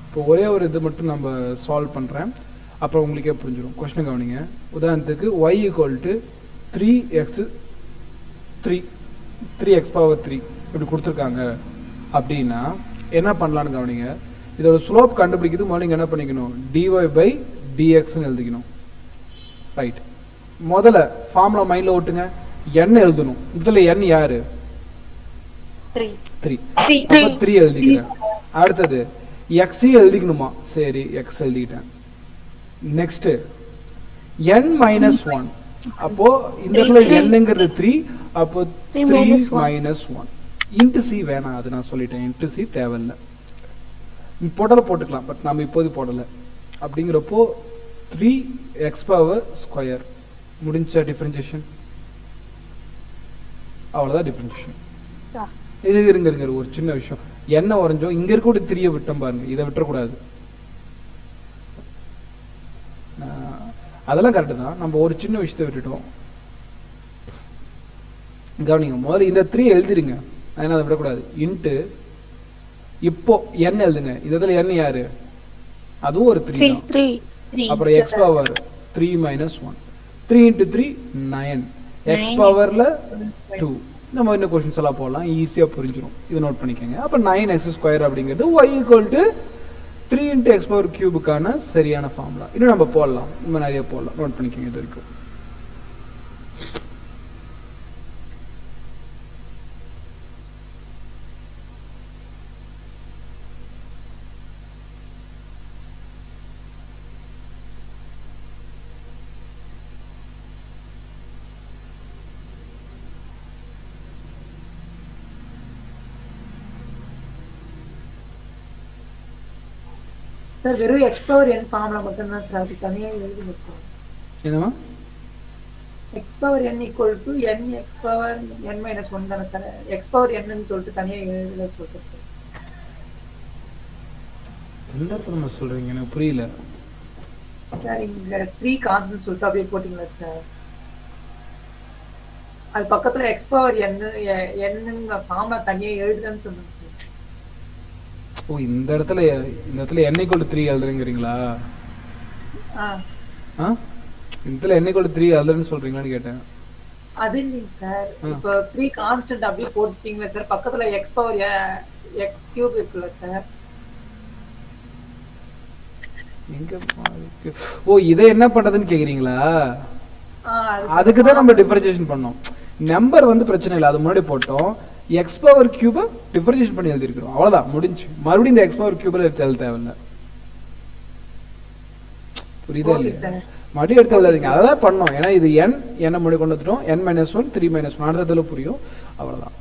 இப்போ ஒரே ஒரு இது மட்டும் நம்ம சால்வ் பண்றேன், அப்புறம் உங்களுக்கே புரிஞ்சிடும். கொஸ்டின் கவனிங்க. உதாரணத்துக்கு y equal to 3x power 3 இப்படி கொடுத்துருக்காங்க அப்படின்னா என்ன பண்ணலான்னு கவனிங்க. இதோட ஸ்லோப் கண்டுபிடிக்கிறது முதல்ல என்ன பண்ணிக்கணும்? dy by dx எழுதிக்கணும். ரைட். முதல்ல ஃபார்முலா மைண்ட்ல ஓட்டுங்க. n எழுதணும். இதுல n யாரு? 3 எழுதிக்கிறேன். அடுத்தது x எழுதிக்கணுமா? சரி, x எழுதிட்டேன். நெக்ஸ்ட் n minus 1 அப்போ இந்த இடத்துல என்னங்கிறது 3, அப்போ 3 3 minus 1. minus 1. இன்டு சி வேணாம், அது நான் சொல்லிட்டேன். இன்டு சி தேவையில்லை. போடல போட்டுக்கலாம், பட் நம்ம இப்போது போடல. அப்படிங்கிறப்போ 3x பவர் ஸ்கொயர் முடிஞ்ச டிஃபரன்சியேஷன். அவ்வளவுதான் டிஃபரன்சியேஷன். இருங்க ஒரு சின்ன விஷயம். என்ன வரைஞ்சோம், இங்க இருக்க 3 விட்டோம் பாருங்க, இதை விட்டுறக்கூடாது. அதெல்லாம் கரெக்டு தான், நம்ம ஒரு சின்ன விஷயத்தை விட்டுட்டோம். கவனிங்க, முதல்ல இந்த 3 எழுதிருங்க, அதனால அதை விடக்கூடாது. இன்ட்டு இப்போ n எழுதுங்க. இதுல n யாரு, அதுவும் ஒரு 3 தான். 3. அப்புறம் x power 3 minus 1. 3 into 3 9. x பவர்ல 2. நம்ம இன்னும் क्वेश्चंस எல்லாம் போடலாம், ஈஸியா புரிஞ்சிரும். இத நோட் பண்ணிக்கங்க. அப்ப 9x² அப்படிங்கிறது y = 3 into x power cube-க்கான சரியான ஃபார்முலா. இன்னும் நம்ம போடலாம், இன்னும் நிறைய போடலாம். நோட் பண்ணிக்கங்க இது வரைக்கும். சார் வெறும் x பவர் n ஃபார்முலா மட்டும் தான் சார், அது தனியா எழுதுங்க சார். என்னமா x power n = n x power n - 1 தானே சார். x பவர் n ன்னு சொல்லிட்டு தனியா எழுதல சொல்றேன் சார். என்ன பண்ண சொல்றீங்க, எனக்கு புரியல. சார் இங்க 3 கான்ஸ்டன்ட் சொல்லிட்டு அப்படியே போட்டீங்களா சார், அது பக்கத்துல x பவர் n ங்க ஃபார்முலா தனியா எழுதுறேன்னு சொன்னேன் சார். ஓ, இந்த இடத்துல n = 3 எழுதுறீங்களா? இந்த இடத்துல n = 3 எழுதுறேன்னு சொல்றீங்களான்னு கேட்டேன். அது இல்லைங்க சார், இப்போ 3 கான்ஸ்டன்ட் அப்படியே போட்டுட்டீங்களா சார், பக்கத்துல x பவர் x³ இருக்குல்ல சார். எங்க இருக்கு? ஓ, இதை என்ன பண்றதுன்னு கேக்குறீங்களா? அதுக்கு தான் நம்ம டிஃபரன்ஷியேஷன் பண்ணோம். நம்பர் வந்து பிரச்சனை இல்லை, அது முன்னாடி போட்டோம். x பவர் கியூபை டிஃபரன்ஷியேட் பண்ணி எழுதி இருக்கிறோம், அவ்வளவுதான், முடிஞ்சு. மறுபடியும் இந்த x பவர் கியூப்ல எடுத்து எழுத தேவையில்லை. புரியுதா இல்லையா? மறுபடியும் எடுத்து எழுதாதீங்க, அதான் பண்ணோம். ஏன்னா இது n என்ன முன்னாடி கொண்டு வந்துட்டோம். n - 1 3 - 1 அடுத்ததுல புரியும், அவ்வளவுதான்.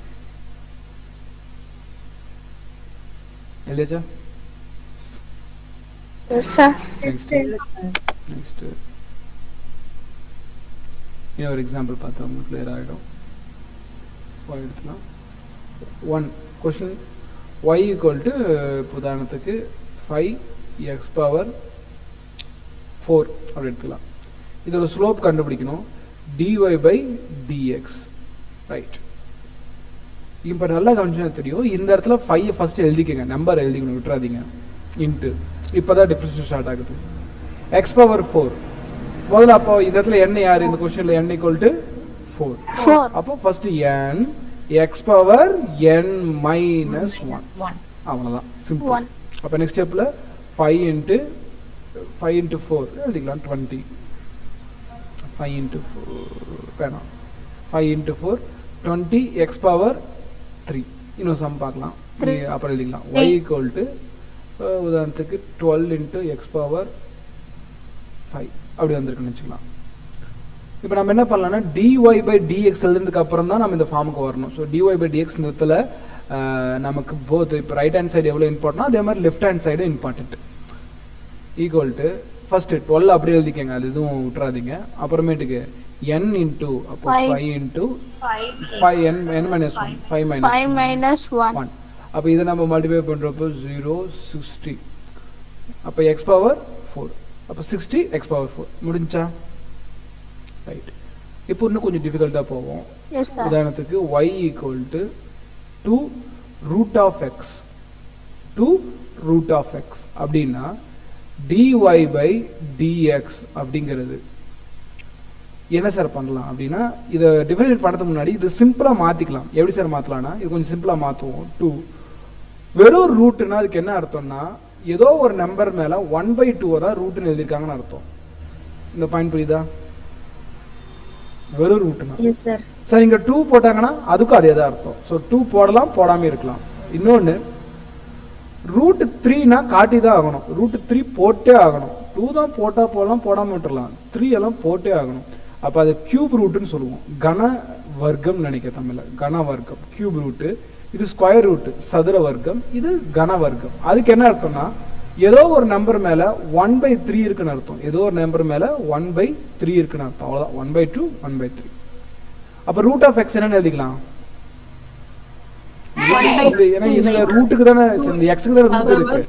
இல்லையா? நெக்ஸ்ட் இன்னொரு எக்ஸாம்பிள் பார்த்தா உங்களுக்கு கிளியர் ஆகிடும். எடுத்துலாம் 1 கொஸ்டின் y = உதாரணத்துக்கு 5x பவர் 4 அப்படி எடுத்துக்கலாம். இதோட ஸ்லோப் கண்டுபிடிக்கணும், dy/dx. ரைட், இப்போ நல்லா கவனிச்சா தெரியும். இந்த இடத்துல 5 ஃபர்ஸ்ட் எழுதிக்கங்க, நம்பர் எழுதிக்கணும், விட்டுறாதீங்க. இன்ட்டு இப்போதான் டிஃபரன்ஷியேஷன் ஸ்டார்ட் ஆகுது. x பவர் 4 முதல்ல, அப்போ இந்த இடத்துல n யாரு, இந்த கொஸ்டின்ல n = 4. அப்போ first n x power n - 1, அவ்வளவுதான், சிம்பிள். அப்ப நெக்ஸ்ட் ஸ்டெப்ல 5 into 4 எழுதிக்கலாம், 20. 5 into 4 வேணாம், 5 into 4 20 x பவர் 3. இன்னும் சம் பார்க்கலாம், அப்புறம் எழுதிக்கலாம். y = உதாரணத்துக்கு 12 into x பவர் 5 அப்படி வந்திருக்குன்னு வச்சுக்கலாம். இப்போ நம்ம என்ன பண்ணலாம்னா dy/dx எழுதுனதுக்கு அப்புறம் தான் நம்ம இந்த ஃபார்முக்கு வரணும். ஸோ dy/dx இந்த இடத்துல நமக்கு போத் இப்போ ரைட் ஹேண்ட் சைடு எவ்வளோ இம்பார்ட்டன்ட், அதே மாதிரி left hand side important. = First 12 அப்படியே எழுதிக்கங்க, அது எதுவும் விட்டுறாதீங்க. அப்புறமேட்டுக்கு n into அப்போ 5 into 5 n - 1 5 - 1. அப்போ இதை நம்ம மல்டிப்ளை பண்றப்போ 0 60. அப்போ x பவர் 4, அப்போ 60 x பவர் 4 முடிஞ்சா? ரைட், இப்போ இன்னும் கொஞ்சம் டிஃபிகல்ட்டா போவோம். உதாரணத்துக்கு y = 2 root of x. 2 root of x அப்படின்னா dy/dx அப்படிங்கிறது என்ன சார் பண்ணலாம் அப்படின்னா, இதை டிஃபரன்ஷியேட் பண்ணதுக்கு முன்னாடி இது சிம்பிளா மாத்திக்கலாம். எப்படி சார் மாத்தலாம்னா, இது கொஞ்சம் சிம்பிளா மாத்துவோம். 2 வெறும் ரூட்னா அதுக்கு என்ன அர்த்தம்னா, ஏதோ ஒரு நம்பர் மேல 1/2 தான் ரூட்னு எழுதிருக்காங்கன்னு அர்த்தம். இந்த பாயிண்ட் புரியுதா? வெறும் ரூட்னா சார் இங்க 2 போட்டாங்கன்னா அதுக்கும் அதே தான் அர்த்தம். ஸோ 2 போடலாம், போடாம இருக்கலாம். இன்னொன்னு √3னா காட்டி தான் ஆகணும், √3 போட்டே ஆகணும். 2 தான் போட்டா போடலாம், போடாம விட்டுறலாம். 3 எல்லாம் போட்டே ஆகணும். அப்போ அது கியூப் ரூட்டுன்னு சொல்லுவோம். கன வர்க்கம் நினைக்க தமிழ்ல, கன வர்க்கம் கியூப் ரூட்டு. இது ஸ்கொயர் ரூட்டு சதுர வர்க்கம், இது கன வர்க்கம். அதுக்கு என்ன அர்த்தம்னா ஏதோ ஒரு நம்பர் மேல 1/3 இருக்குன்னு அர்த்தம். ஏதோ ஒரு நம்பர் மேல 1/3 இருக்குன்னு அர்த்தம். அவ்வளவுதான். 1/2 1/3. அப்ப ரூட் ஆஃப் எக்ஸ் என்னன்னு எழுதிக்கலாம். ஏன்னா இதுல ரூட்டுக்கு தானே, இந்த எக்ஸுக்கு தானே ரூட் இருக்கு.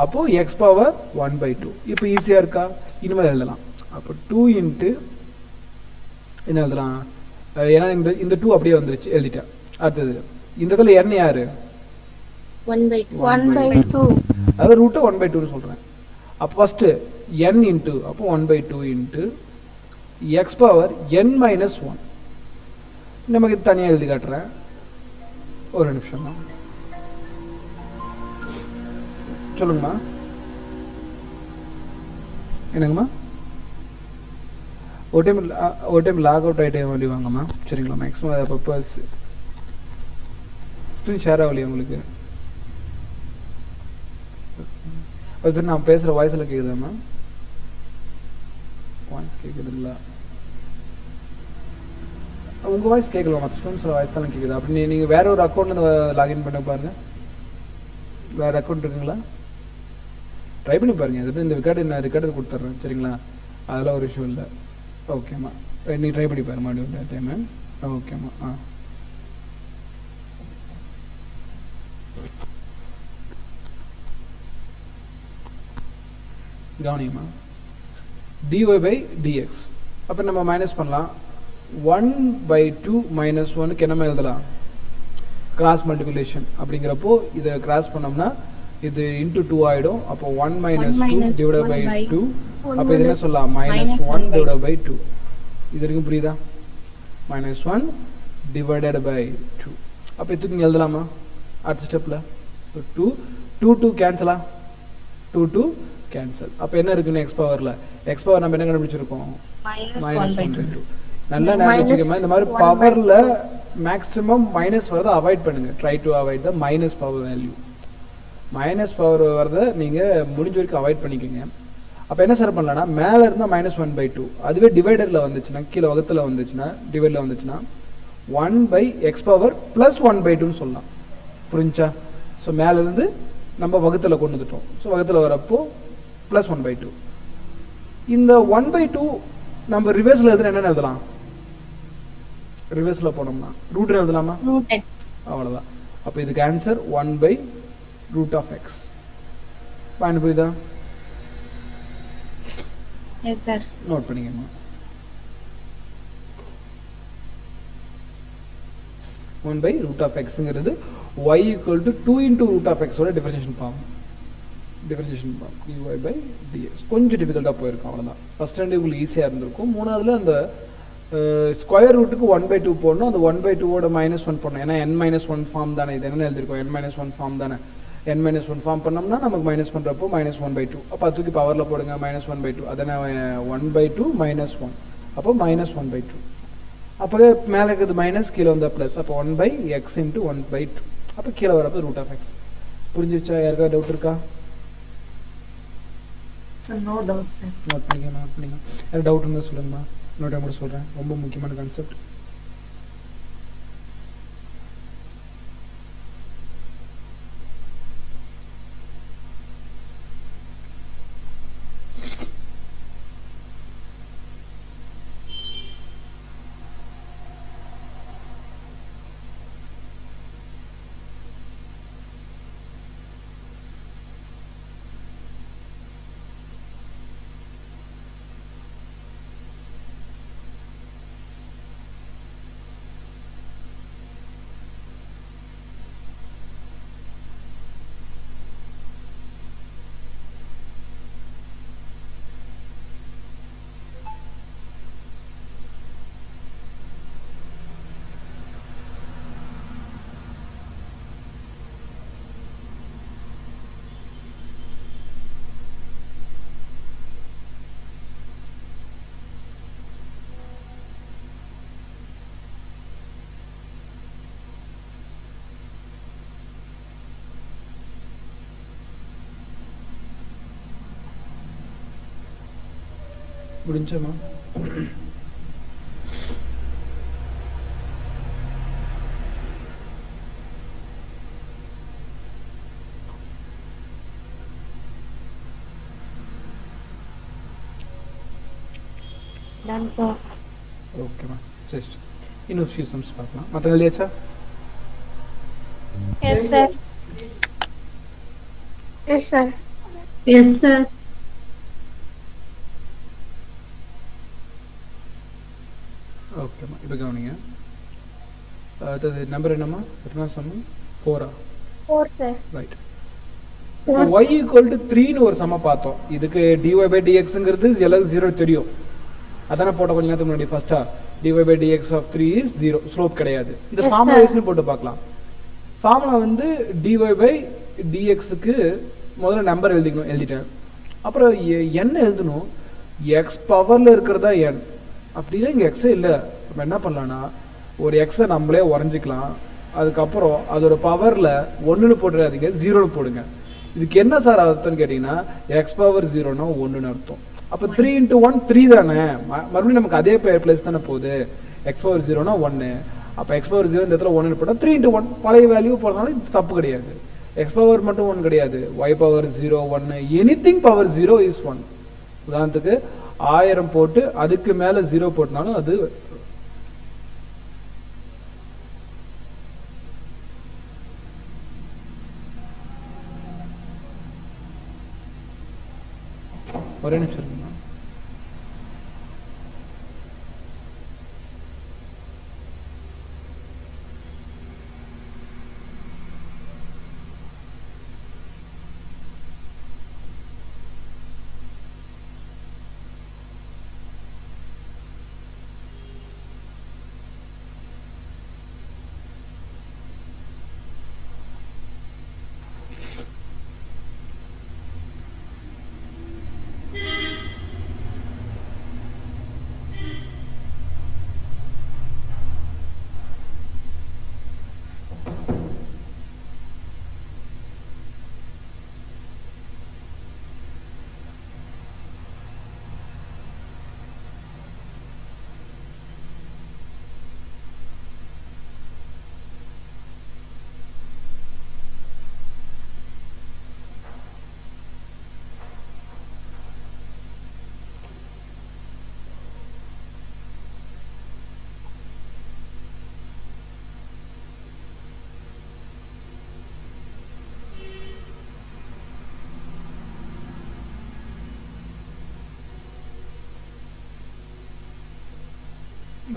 அப்போ எக்ஸ் பவர் 1/2. இப்போ ஈஸியா இருக்கா? இனிமேல் எழுதலாம். அப்போ 2 இன்ட்டு என்ன எழுதலாம்? ஏன்னா இந்த 2 அப்படியே வந்துருச்சு, எழுதிட்டேன். அடுத்தது இந்த இடத்துல n யாரு? 1/2. 1/2. அதாவது ரூட்டை 1/2 சொல்றேன். அப்போ ஃபர்ஸ்ட் n இன்ட்டு, அப்போ 1/2 இன்ட்டு எக்ஸ் பவர் n-1. நமக்கு தனியா எழுதி காட்டுறேன், ஒரு நிமிஷம் தான். சொல்லுங்கம்மா, என்னங்கம்மா? ஒரு டைம் லாக் அவுட் ஆகிட்டே வழி வாங்கம்மா, சரிங்களா? மேக்ஸிமம் அப்பப்போ ஸ்க்ரீன் ஷேர் ஆகலையா உங்களுக்கு? அது நான் பேசுகிற வாய்ஸில் கேட்குதாம்மா? வாய்ஸ் கேட்குதுங்களா? உங்கள் வாய்ஸ் கேட்கல, மற்ற ஸ்டூடெண்ட்ஸோட வாய்ஸ் தான் கேட்குது. அப்படி நீங்கள் வேற ஒரு அக்கௌண்ட்லேருந்து லாகின் பண்ண பாருங்க. வேறு அக்கௌண்ட் இருக்குங்களா? ட்ரை பண்ணி பாருங்க. அது இந்த ரெக்கார்டு கொடுத்துட்றேன், சரிங்களா? அதெல்லாம் ஒரு இஷ்யூ இல்லை. ஓகேம்மா, நீ ட்ரை பண்ணி பாரு மறுபடியும் டைமு. ஓகேம்மா. கவனியம்மா, dy/dx. அப்போ நம்ம மைனஸ் பண்ணலாம். 1/2 - 1க்கு என்ன எழுதலாம்? Cross multiplication. அப்படிங்கிறப்போ இதை கிராஸ் பண்ணோம்னா இது இன்டூ 2 ஆயிடும். அப்போ 1 - 2 டிவைடட் பை 2. அப்போ இது என்ன சொல்லலாம்? -1 டிவைடட் பை 2. இது வரைக்கும் புரியுதா? -1 டிவைடட் பை 2. அப்போ இதுக்கு எழுதலாமா அடுத்த ஸ்டெப்ல? 2 கேன்சலா? 2 கேன்சல். அப்போ என்ன இருக்குன்னு எக்ஸ் பவர்ல? எக்ஸ் பவர் நம்ம என்ன கண்டுபிடிச்சிருக்கோம்? -1/2. நல்லா ஞாபகம் வச்சுக்கோங்க. இந்த மாதிரி பவர்ல மேக்ஸிமம் மைனஸ் வரதை அவாய்ட் பண்ணுங்க. Try to avoid the minus power value. Minus power வரதை நீங்க முடிஞ்ச வரைக்கும் அவாய்ட் பண்ணிக்கோங்க. அப்ப என்ன சார் பண்ணலாம்னா, மேல இருந்தா -1/2, அதுவே டிவைடர்ல வந்துச்சுன்னா, கீழே வகுத்துல வந்துச்சுன்னா, டிவைட்ல வந்துச்சுன்னா 1/x பவர் +1/2ன்னு சொல்லலாம். புரிஞ்சா? ஸோ மேல இருந்து நம்ம வகுத்துல கொண்டு வந்துட்டோம். ஸோ வகுத்துல வரப்போ +1/2. இந்த 1/2 நம்ம ரிவர்ஸ்ல எழுதுனா என்ன எழுதலாம்? ரிவர்ஸ்ல போனோம்னா ரூட் எழுதலாமா? அவ்வளவுதான். அப்ப இதுக்கு ஆன்சர் 1/√x. பாயிண்ட் புரியுதா? Yes sir. நோட் பண்ணிக்கமா. 1/√x y = 2 × √x ஓட டிஃபரன்ஷியேஷன் ஃபார்ம். dy/dx கொஞ்சம் டிஃபிகல்ட்டா போயிருக்கும், அவ்வளவுதான். ஃபர்ஸ்ட் ரெண்டு உங்களுக்கு ஈஸியா இருந்திருக்கும். மூணாவதுல அந்த ஸ்கொயர் ரூட்டுக்கு 1/2 போடணும். அந்த 1/2 ஓட -1 போடணும். ஏன்னா n-1 ஃபார்ம் தானே. இது என்ன எழுதிருக்கோம்? n-1 ஃபார்ம் தானே. n-1 ஃபார்ம் பண்ணோம்னா நமக்கு மைனஸ் பண்றப்போ -1/2. அப்போ அதுக்கு பவர்ல போடுங்க -1/2. அதான 1/2 -1. அப்போ -1/2. அப்போ மேல இருக்குது மைனஸ், கீழே வந்தா பிளஸ். அப்போ 1/x × 1/2. அப்போ கீழே வரப்போ √x. புரிஞ்சிருச்சா? யாருக்கா டவுட் இருக்கா? No doubt sir. நோட் பண்ணிக்க. யாரும் டவுட் இருந்தால் சொல்லுங்கம்மா. இன்னொரு டைம் கூட சொல்றேன், ரொம்ப முக்கியமான கான்செப்ட். முடிஞ்சமா? Done sir. ஓகேம்மா ஜஸ்ட் இன்னும் ஃபியூ சம்ஸ் பார்க்கலாம். மற்ற எழுதியாச்சா? Yes sir. Yes sir. Yes sir. ஓகேம்மா இப்போ கவனிங்க. அடுத்தது நம்பர் என்னம்மா? எத்தனை sum? 4 4 sir. Right. y equal to 3ன்னு ஒரு சம பார்த்தோம். இதுக்கு dy பை dxங்கிறது எல்லாருக்கும் 0 தெரியும். அதானே போட்ட கொஞ்ச நேரத்துக்கு முன்னாடி ஃபர்ஸ்டா dy by dx of 3 is 0, slope கிடையாது. இந்த ஃபார்முலா வைஸ்னு போட்டு பார்க்கலாம். ஃபார்முலா வந்து dy பை dxக்கு முதல்ல நம்பர் எழுதிட்டேன். அப்புறம் n எழுதணும். x பவர்ல இருக்கிறதா n. அப்படின்னா இங்க x இல்ல. நம்ம என்ன பண்ணலாம்னா ஒரு x நம்மளே உறைஞ்சிக்கலாம். அதுக்கப்புறம் அதோட பவர்ல 1ன்னு போட்டுறாதீங்க, 0ன்னு போடுங்க. இதுக்கு என்ன சார் அர்த்தம்னு கேட்டீங்கன்னா x பவர் 0னா 1ன்னு அர்த்தம். அப்ப 3 into 1 3 தானே, மறுபடியும் நமக்கு அதே பிளேஸ் தானே போகுது. x பவர் 0னா 1. அப்ப x பவர் 0 இந்த இடத்துல 1ன்னு போட்டா 3 into 1 பழைய வேல்யூ போறதுனால இது தப்பு கிடையாது. x பவர் மட்டும் 1 கிடையாது, y power 0 1, anything power 0 is 1. உதாரணத்துக்கு 1000 போட்டு அதுக்கு மேல 0 போட்டனாலும் அது ஒரே நிமிஷம் இருக்குங்க.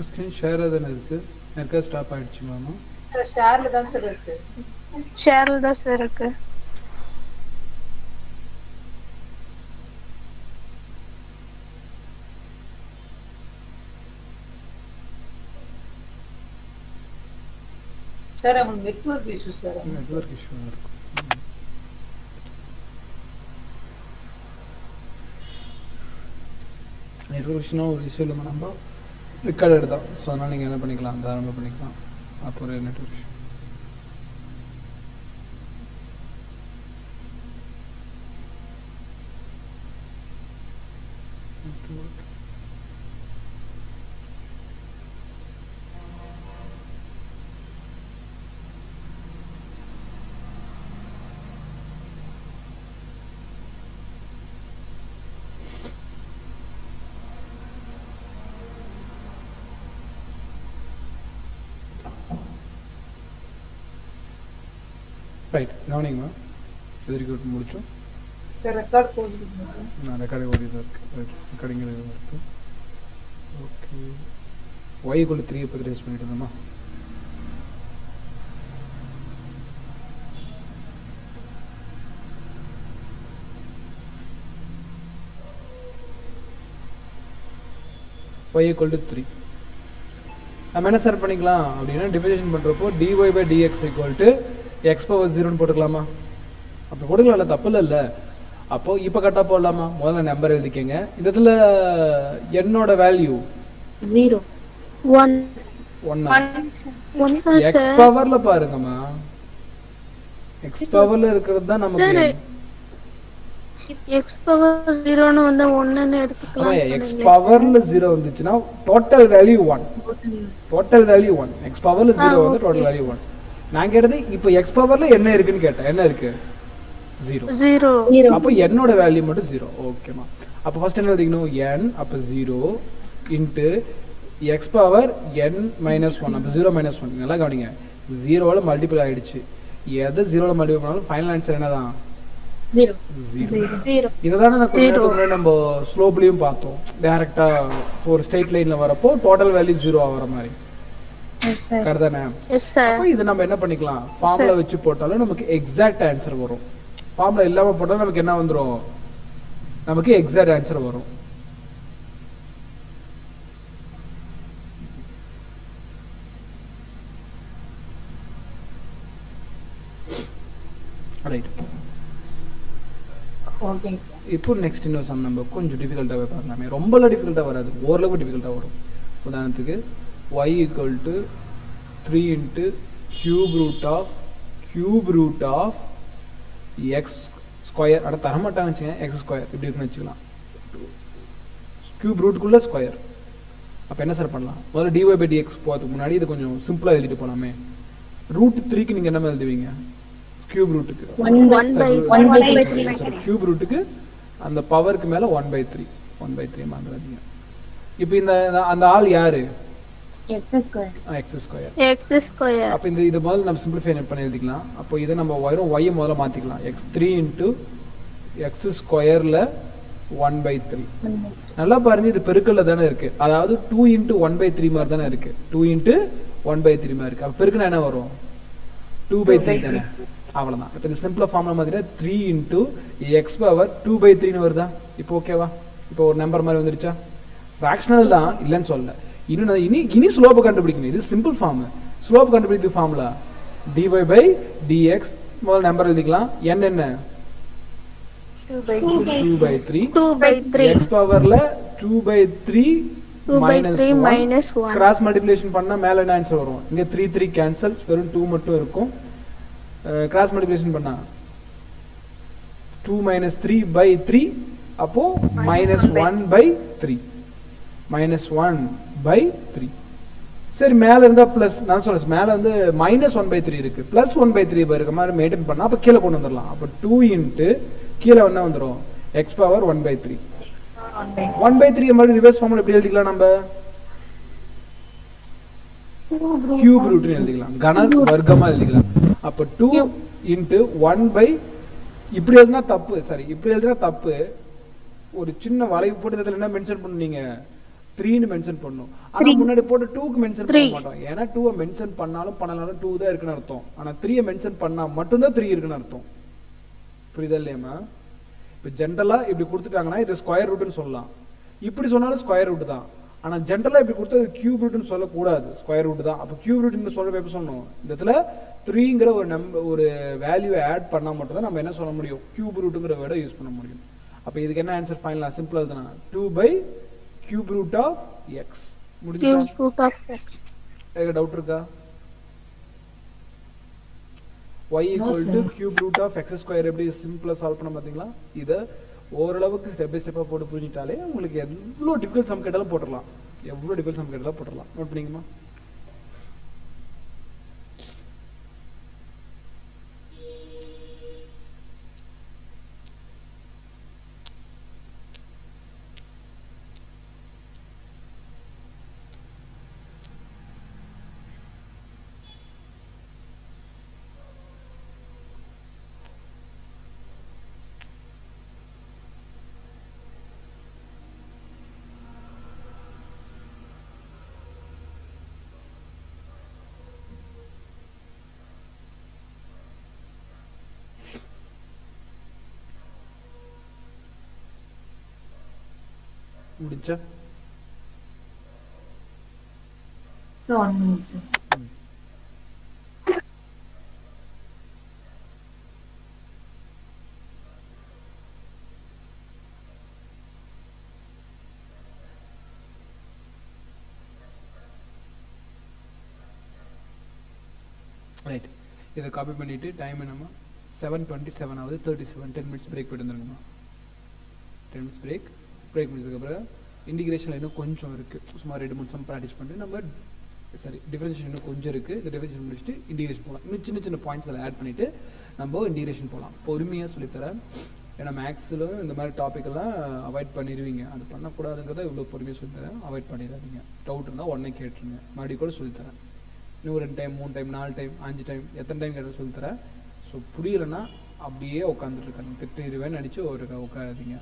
ஸ்கிரீன் ஷேர் தானே இருக்கு. எனக்கு ஸ்டாப் ஆயிடுச்சு மாமா. சார் ஷேர்ல தான் சார் இருக்கு. ஷேர்ல தான் சார் இருக்கு. சார் உங்களுக்கு network issue sir. Network issue இருக்கு. நெட்வொர்க் இஷ்யூனா ஒரு இஷ்யூ இல்லைமா, நம்ம ரெக்கார்ட் எடுத்தோம். ஸோ அதனால் நீங்கள் என்ன பண்ணிக்கலாம், தாராளமாக பண்ணிக்கலாம். அப்போ ஒரு நெட்வொர்க் இஷ்யூ. ரைட், கவனிங்கம்மா. எதிர்க்கு முடிச்சோம் சார். ரெக்கார்ட் போடுறீங்க சார்? நான் ரெக்கார்டிங் ஓடிதான் இருக்கு. ரெக்கார்டிங் இருக்கு. ஓகே, y = 3 பற்றி ரேஸ் பண்ணிட்டு இருந்தோமா? y = 3 நம்ம என்ன சார் பண்ணிக்கலாம் அப்படின்னா டிஃபரன்ஷியேட் பண்றப்போ dy by dx = x power 0ன்னு போட்டுக்கலாமா? அப்ப போட்டுக்கலாம்ல, தப்பு இல்ல. அப்போ இப்ப கட்டா போடலாமா? முதல்ல நம்பர் எழுதிக்கங்க. இந்த இடத்துல என்னோட வேல்யூ 0 1 1 x பவர்ல பாருங்கம்மா. x பவர்ல இருக்கிறது தான் நமக்கு. x பவர் 0ன்னு வந்து 1ன்னு எடுத்துக்கலாம். x பவர்ல 0 வந்துச்சுன்னா total value 1. Total value 1. x பவர்ல 0 வந்து டோட்டல் வேல்யூ 1. நான் கேட்டது இப்போ x பவர்ல என்ன இருக்குன்னு கேட்டேன். என்ன இருக்கு? 0. அப்போ என்னோட வேல்யூ மட்டும் 0. ஓகேமா. அப்ப ஃபர்ஸ்ட் என்ன எழுதிக்கணும்? n. அப்ப 0 into X power n minus one. அப்போ 0 மைனஸ் ஒன் நல்லா கவனிங்க, 0ல மல்டிபிள் ஆயிடுச்சு. எது 0ல மல்டிபிள் பண்ணாலும் ஃபைனல் ஆன்சர் என்னதான்? 0. 0. இதுதானே நான் கொஞ்ச நேரத்துக்கு முன்னாடி நம்ம ஸ்லோப்லயும் பார்த்தோம். டைரக்டா ஒரு ஸ்ட்ரெயிட் லைன்ல வரப்போ டோட்டல் வேல்யூ 0 ஆகிற மாதிரி. Yes, sir. கரெக்டானே? Yes sir. அப்போ இது நம்ம என்ன பண்ணிக்கலாம், ஃபார்முலா வச்சு போட்டாலும் நமக்கு எக்ஸாக்ட் ஆன்சர் வரும். ஃபார்முலா இல்லாம போட்டாலும் நமக்கு என்ன வந்துரும், நமக்கு எக்ஸாக்ட் ஆன்சர் வரும். ரைட். ஓகேங்க சார். இப்போ நெக்ஸ்ட் இன்னொரு சம் நம்ம கொஞ்சம் டிஃபிகல்ட்டாகவே பார்க்கலாமே. ரொம்பலாம் டிஃபிகல்ட்டாக வராது, ஓரளவுக்கு டிஃபிகல்ட்டாக வரும். உதாரணத்துக்கு y equal to 3 into cube root of x square. அட தரமாட்டான்னு வச்சுக்கேன், எக்ஸ் ஸ்கொயர் இப்படி இருக்குன்னு வச்சுக்கலாம். கியூப் ரூட்டுக்குள்ள ஸ்கொயர். அப்போ என்ன சார் பண்ணலாம், முதல்ல டிஒய் பை டிஎக்ஸ் போகிறதுக்கு முன்னாடி இது கொஞ்சம் சிம்பிளாக எழுதிட்டு போகலாமே. ரூட் 3க்கு நீங்கள் என்ன எழுதுவீங்க, கியூப் ரூட்டுக்கு 1/3. கியூப் ரூட்டுக்கு அந்த பவருக்கு மேல 1/3 மாத்திராதீங்க. இப்போ இந்த அந்த ஆள் யாரு, X square. X square. X square. அப்போ இந்த இது முதல்ல நம்ம சிம்பிளிஃபை பண்ணி எழுதிக்கலாம். அப்போ இதை நம்ம வரும் y முதல்ல மாத்திக்கலாம். x3 into X ஸ்கொயர்ல 1/3. நல்லா பாருங்க, இது பெருக்கல்ல தானே இருக்கு, அதாவது 2 இன்ட்டு 1/3 மாதிரி தானே இருக்கு. 2 இன்ட்டு 1/3 மாதிரி இருக்கு. அப்போ பெருக்குனா என்ன வரும், 2/3 தானே. அவ்வளவுதான். இப்போ இந்த சிம்பிளா ஃபார்முலா மாதிரி 3 இன்ட்டு எக்ஸ் பவர் 2/3 வருதா. இப்போ ஓகேவா, இப்போ ஒரு நம்பர் மாதிரி வந்துருச்சா. ஃபிராக்ஷனல் தான், இல்லைன்னு சொல்ல. இன்னும் இனி ஸ்லோப் கண்டுபிடிக்கணும். இது சிம்பிள் ஃபார்ம். ஸ்லோப் கண்டுபிடிக்க ஃபார்முலா dy பை dx. முதல்ல நம்பர் எழுதிக்கலாம். n என்ன 2/3. எக்ஸ் பவர்ல 2/3 மைனஸ் 1. கிராஸ் மல்டிப்ளிகேஷன் பண்ணா மேல என்ன ஆன்சர் வரும், இங்க 3 கேன்சல், வெறும் 2 மட்டும் இருக்கும். கிராஸ் மல்டிப்ளிகேஷன் பண்ணா 2 மைனஸ் 3/3, அப்போ -1/3. -1/3. சரி, மேல இருந்தா பிளஸ், நான் சொல்றேன் மேல வந்து -1/3 இருக்கு, +1/3 இருக்க மாதிரி மெயின்டைன் பண்ணா அப்ப கீழே கொண்டு வந்துடலாம். அப்ப 2 இன்ட்டு கீழே என்ன வந்துடும், எக்ஸ் பவர் 1/3. 1/3 மாதிரி ரிவர்ஸ் ஃபார்முலா எப்படி எழுதிக்கலாம், நம்ம கியூப் ரூட் எழுதிக்கலாம், கன வர்க்கமா எழுதிக்கலாம். அப்ப 2 இன்ட்டு 1 இப்படி எழுதினா தப்பு. சரி, இப்படி எழுதினா தப்பு. ஒரு சின்ன வளைவு போட்டு இதுல என்ன மென்ஷன் பண்ணுவீங்க, 3 மென்ஷன் பண்ணும். ஆனா முன்னாடி போட்டு 2க்கு மென்ஷன் பண்ண மாட்டோம். ஏன்னா 2 மென்ஷன் பண்ணாலும் பண்ணலாலும் 2 தான் இருக்குன்னு அர்த்தம். ஆனா 3 மென்ஷன் பண்ணா மட்டும்தான் 3 இருக்குன்னு அர்த்தம். புரியுதா இல்லையாமா? இப்ப ஜென்ரலா இப்படி கொடுத்துட்டாங்கன்னா இது ஸ்கொயர் ரூட்னு சொல்லலாம், இப்படி சொன்னாலும் ஸ்கொயர் ரூட் தான். ஆனா ஜென்ரலா இப்படி கொடுத்தா கியூப் ரூட்னு சொல்லக்கூடாது, ஸ்கொயர் ரூட் தான். அப்ப கியூப் ரூட்னு சொல்ற எப்படி சொல்லணும், இந்த இடத்துல 3ங்கிற ஒரு வேல்யூ ஆட் பண்ணா மட்டும் தான் நம்ம என்ன சொல்ல முடியும், கியூப் ரூட்ங்கிற வேர்டை யூஸ் பண்ண முடியும். அப்ப இதுக்கு என்ன ஆன்சர் ஃபைனலா சிம்பிளா எழுதுனா 2/cube root of x. முடிஞ்சா? ஏதாவது டவுட் இருக்கா? y equal to cube root of x square எப்படி சிம்பிளா சால்வ் பண்ண பாத்தீங்களா? இத ஓரளவுக்கு ஸ்டெப் பை ஸ்டெப்பா போட்டு புரிஞ்சிட்டாலே உங்களுக்கு எவ்வளவு டிஃபிகல்ட் சம் கேட்டாலும் போட்டுடலாம். எவ்வளவு டிஃபிகல்ட் சம் கேட்டாலும் போட்டுடலாம். நோட் பண்ணீங்கமா? முடிச்சா? Sir 1 minute sir. ரைட், இதை காப்பி பண்ணிட்டு டைம் என்னமா 7:27 ஆகுது. 37 10 மினிட்ஸ் பிரேக் போயிட்டு வந்துருங்கம்மா. 10 மினிட்ஸ் பிரேக் முடிச்சதுக்கு அப்புறம் இன்டிகிரேஷன்ல இன்னும் கொஞ்சம் இருக்கு, சுமார் 2-3 சம் ப்ராக்டிஸ் பண்ணிட்டு நம்ம சரி டிஃபரன்ஷியேஷன் இன்னும் கொஞ்சம் இருக்கு. இந்த டிஃபரன்ஷியேஷன் முடிச்சுட்டு இன்டிகிரேஷன் போகலாம். இன்னும் சின்ன சின்ன பாயிண்ட்ஸ் அதில் ஆட் பண்ணிட்டு நம்ம இன்டிகிரேஷன் போகலாம். பொறுமையாக சொல்லித்தரேன். ஏன்னா மேக்ஸில் இந்த மாதிரி டாபிக் எல்லாம் அவாய்ட் பண்ணிடுவீங்க. அது பண்ணக்கூடாதுங்கிறத இவ்வளோ பொறுமையாக சொல்லித்தரேன். அவாய்ட் பண்ணிடாதீங்க. டவுட் இருந்தால் உடனே கேட்டுருங்க. மறுபடியும் கூட சொல்லித்தரேன். இன்னும் 2 டைம் 3 டைம் 4 டைம் 5 டைம் எத்தனை டைம் கேட்டாலும் சொல்லித்தரேன். ஸோ புரியலைன்னா அப்படியே உட்காந்துட்டு இருக்காங்க. திட்டிடுவேன்னு நினச்சி உட்காராதீங்க.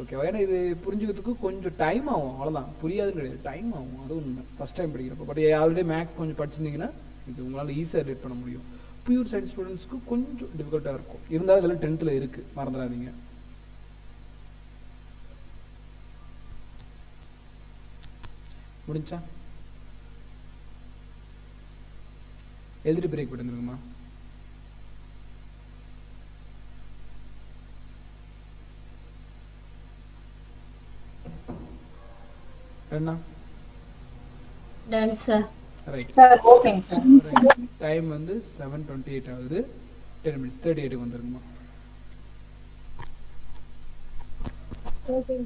ஓகேவா? ஏன்னா இது புரிஞ்சுக்கிறதுக்கு கொஞ்சம் டைம் ஆகும். அவ்வளோதான். புரியாதுன்னு கிடையாது, டைம் ஆகும். அதுவும் இல்லை ஃபஸ்ட் டைம் படிக்கிறப்ப. பட் ஆல்ரெடி மேக்ஸ் கொஞ்சம் படிச்சிருந்தீங்கன்னா இது உங்களால் ஈஸியாக ரீட் பண்ண முடியும். பியூர் சயின்ஸ் ஸ்டூடெண்ட்ஸ்க்கு கொஞ்சம் டிஃபிகல்ட்டாக இருக்கும். இருந்தாலும் இதெல்லாம் 10th இருக்குது, மறந்துடாதீங்க. முடிஞ்சா எழுதிட்டு பிரேக் போட்டு வந்துருங்கம்மா. என்ன டன் சார். ரைட் சார் ஓகேங்க சார். டைம் வந்து 7:28 ஆகுது. 10 minutes 38க்கு வந்துருங்கம்மா. ஓகே.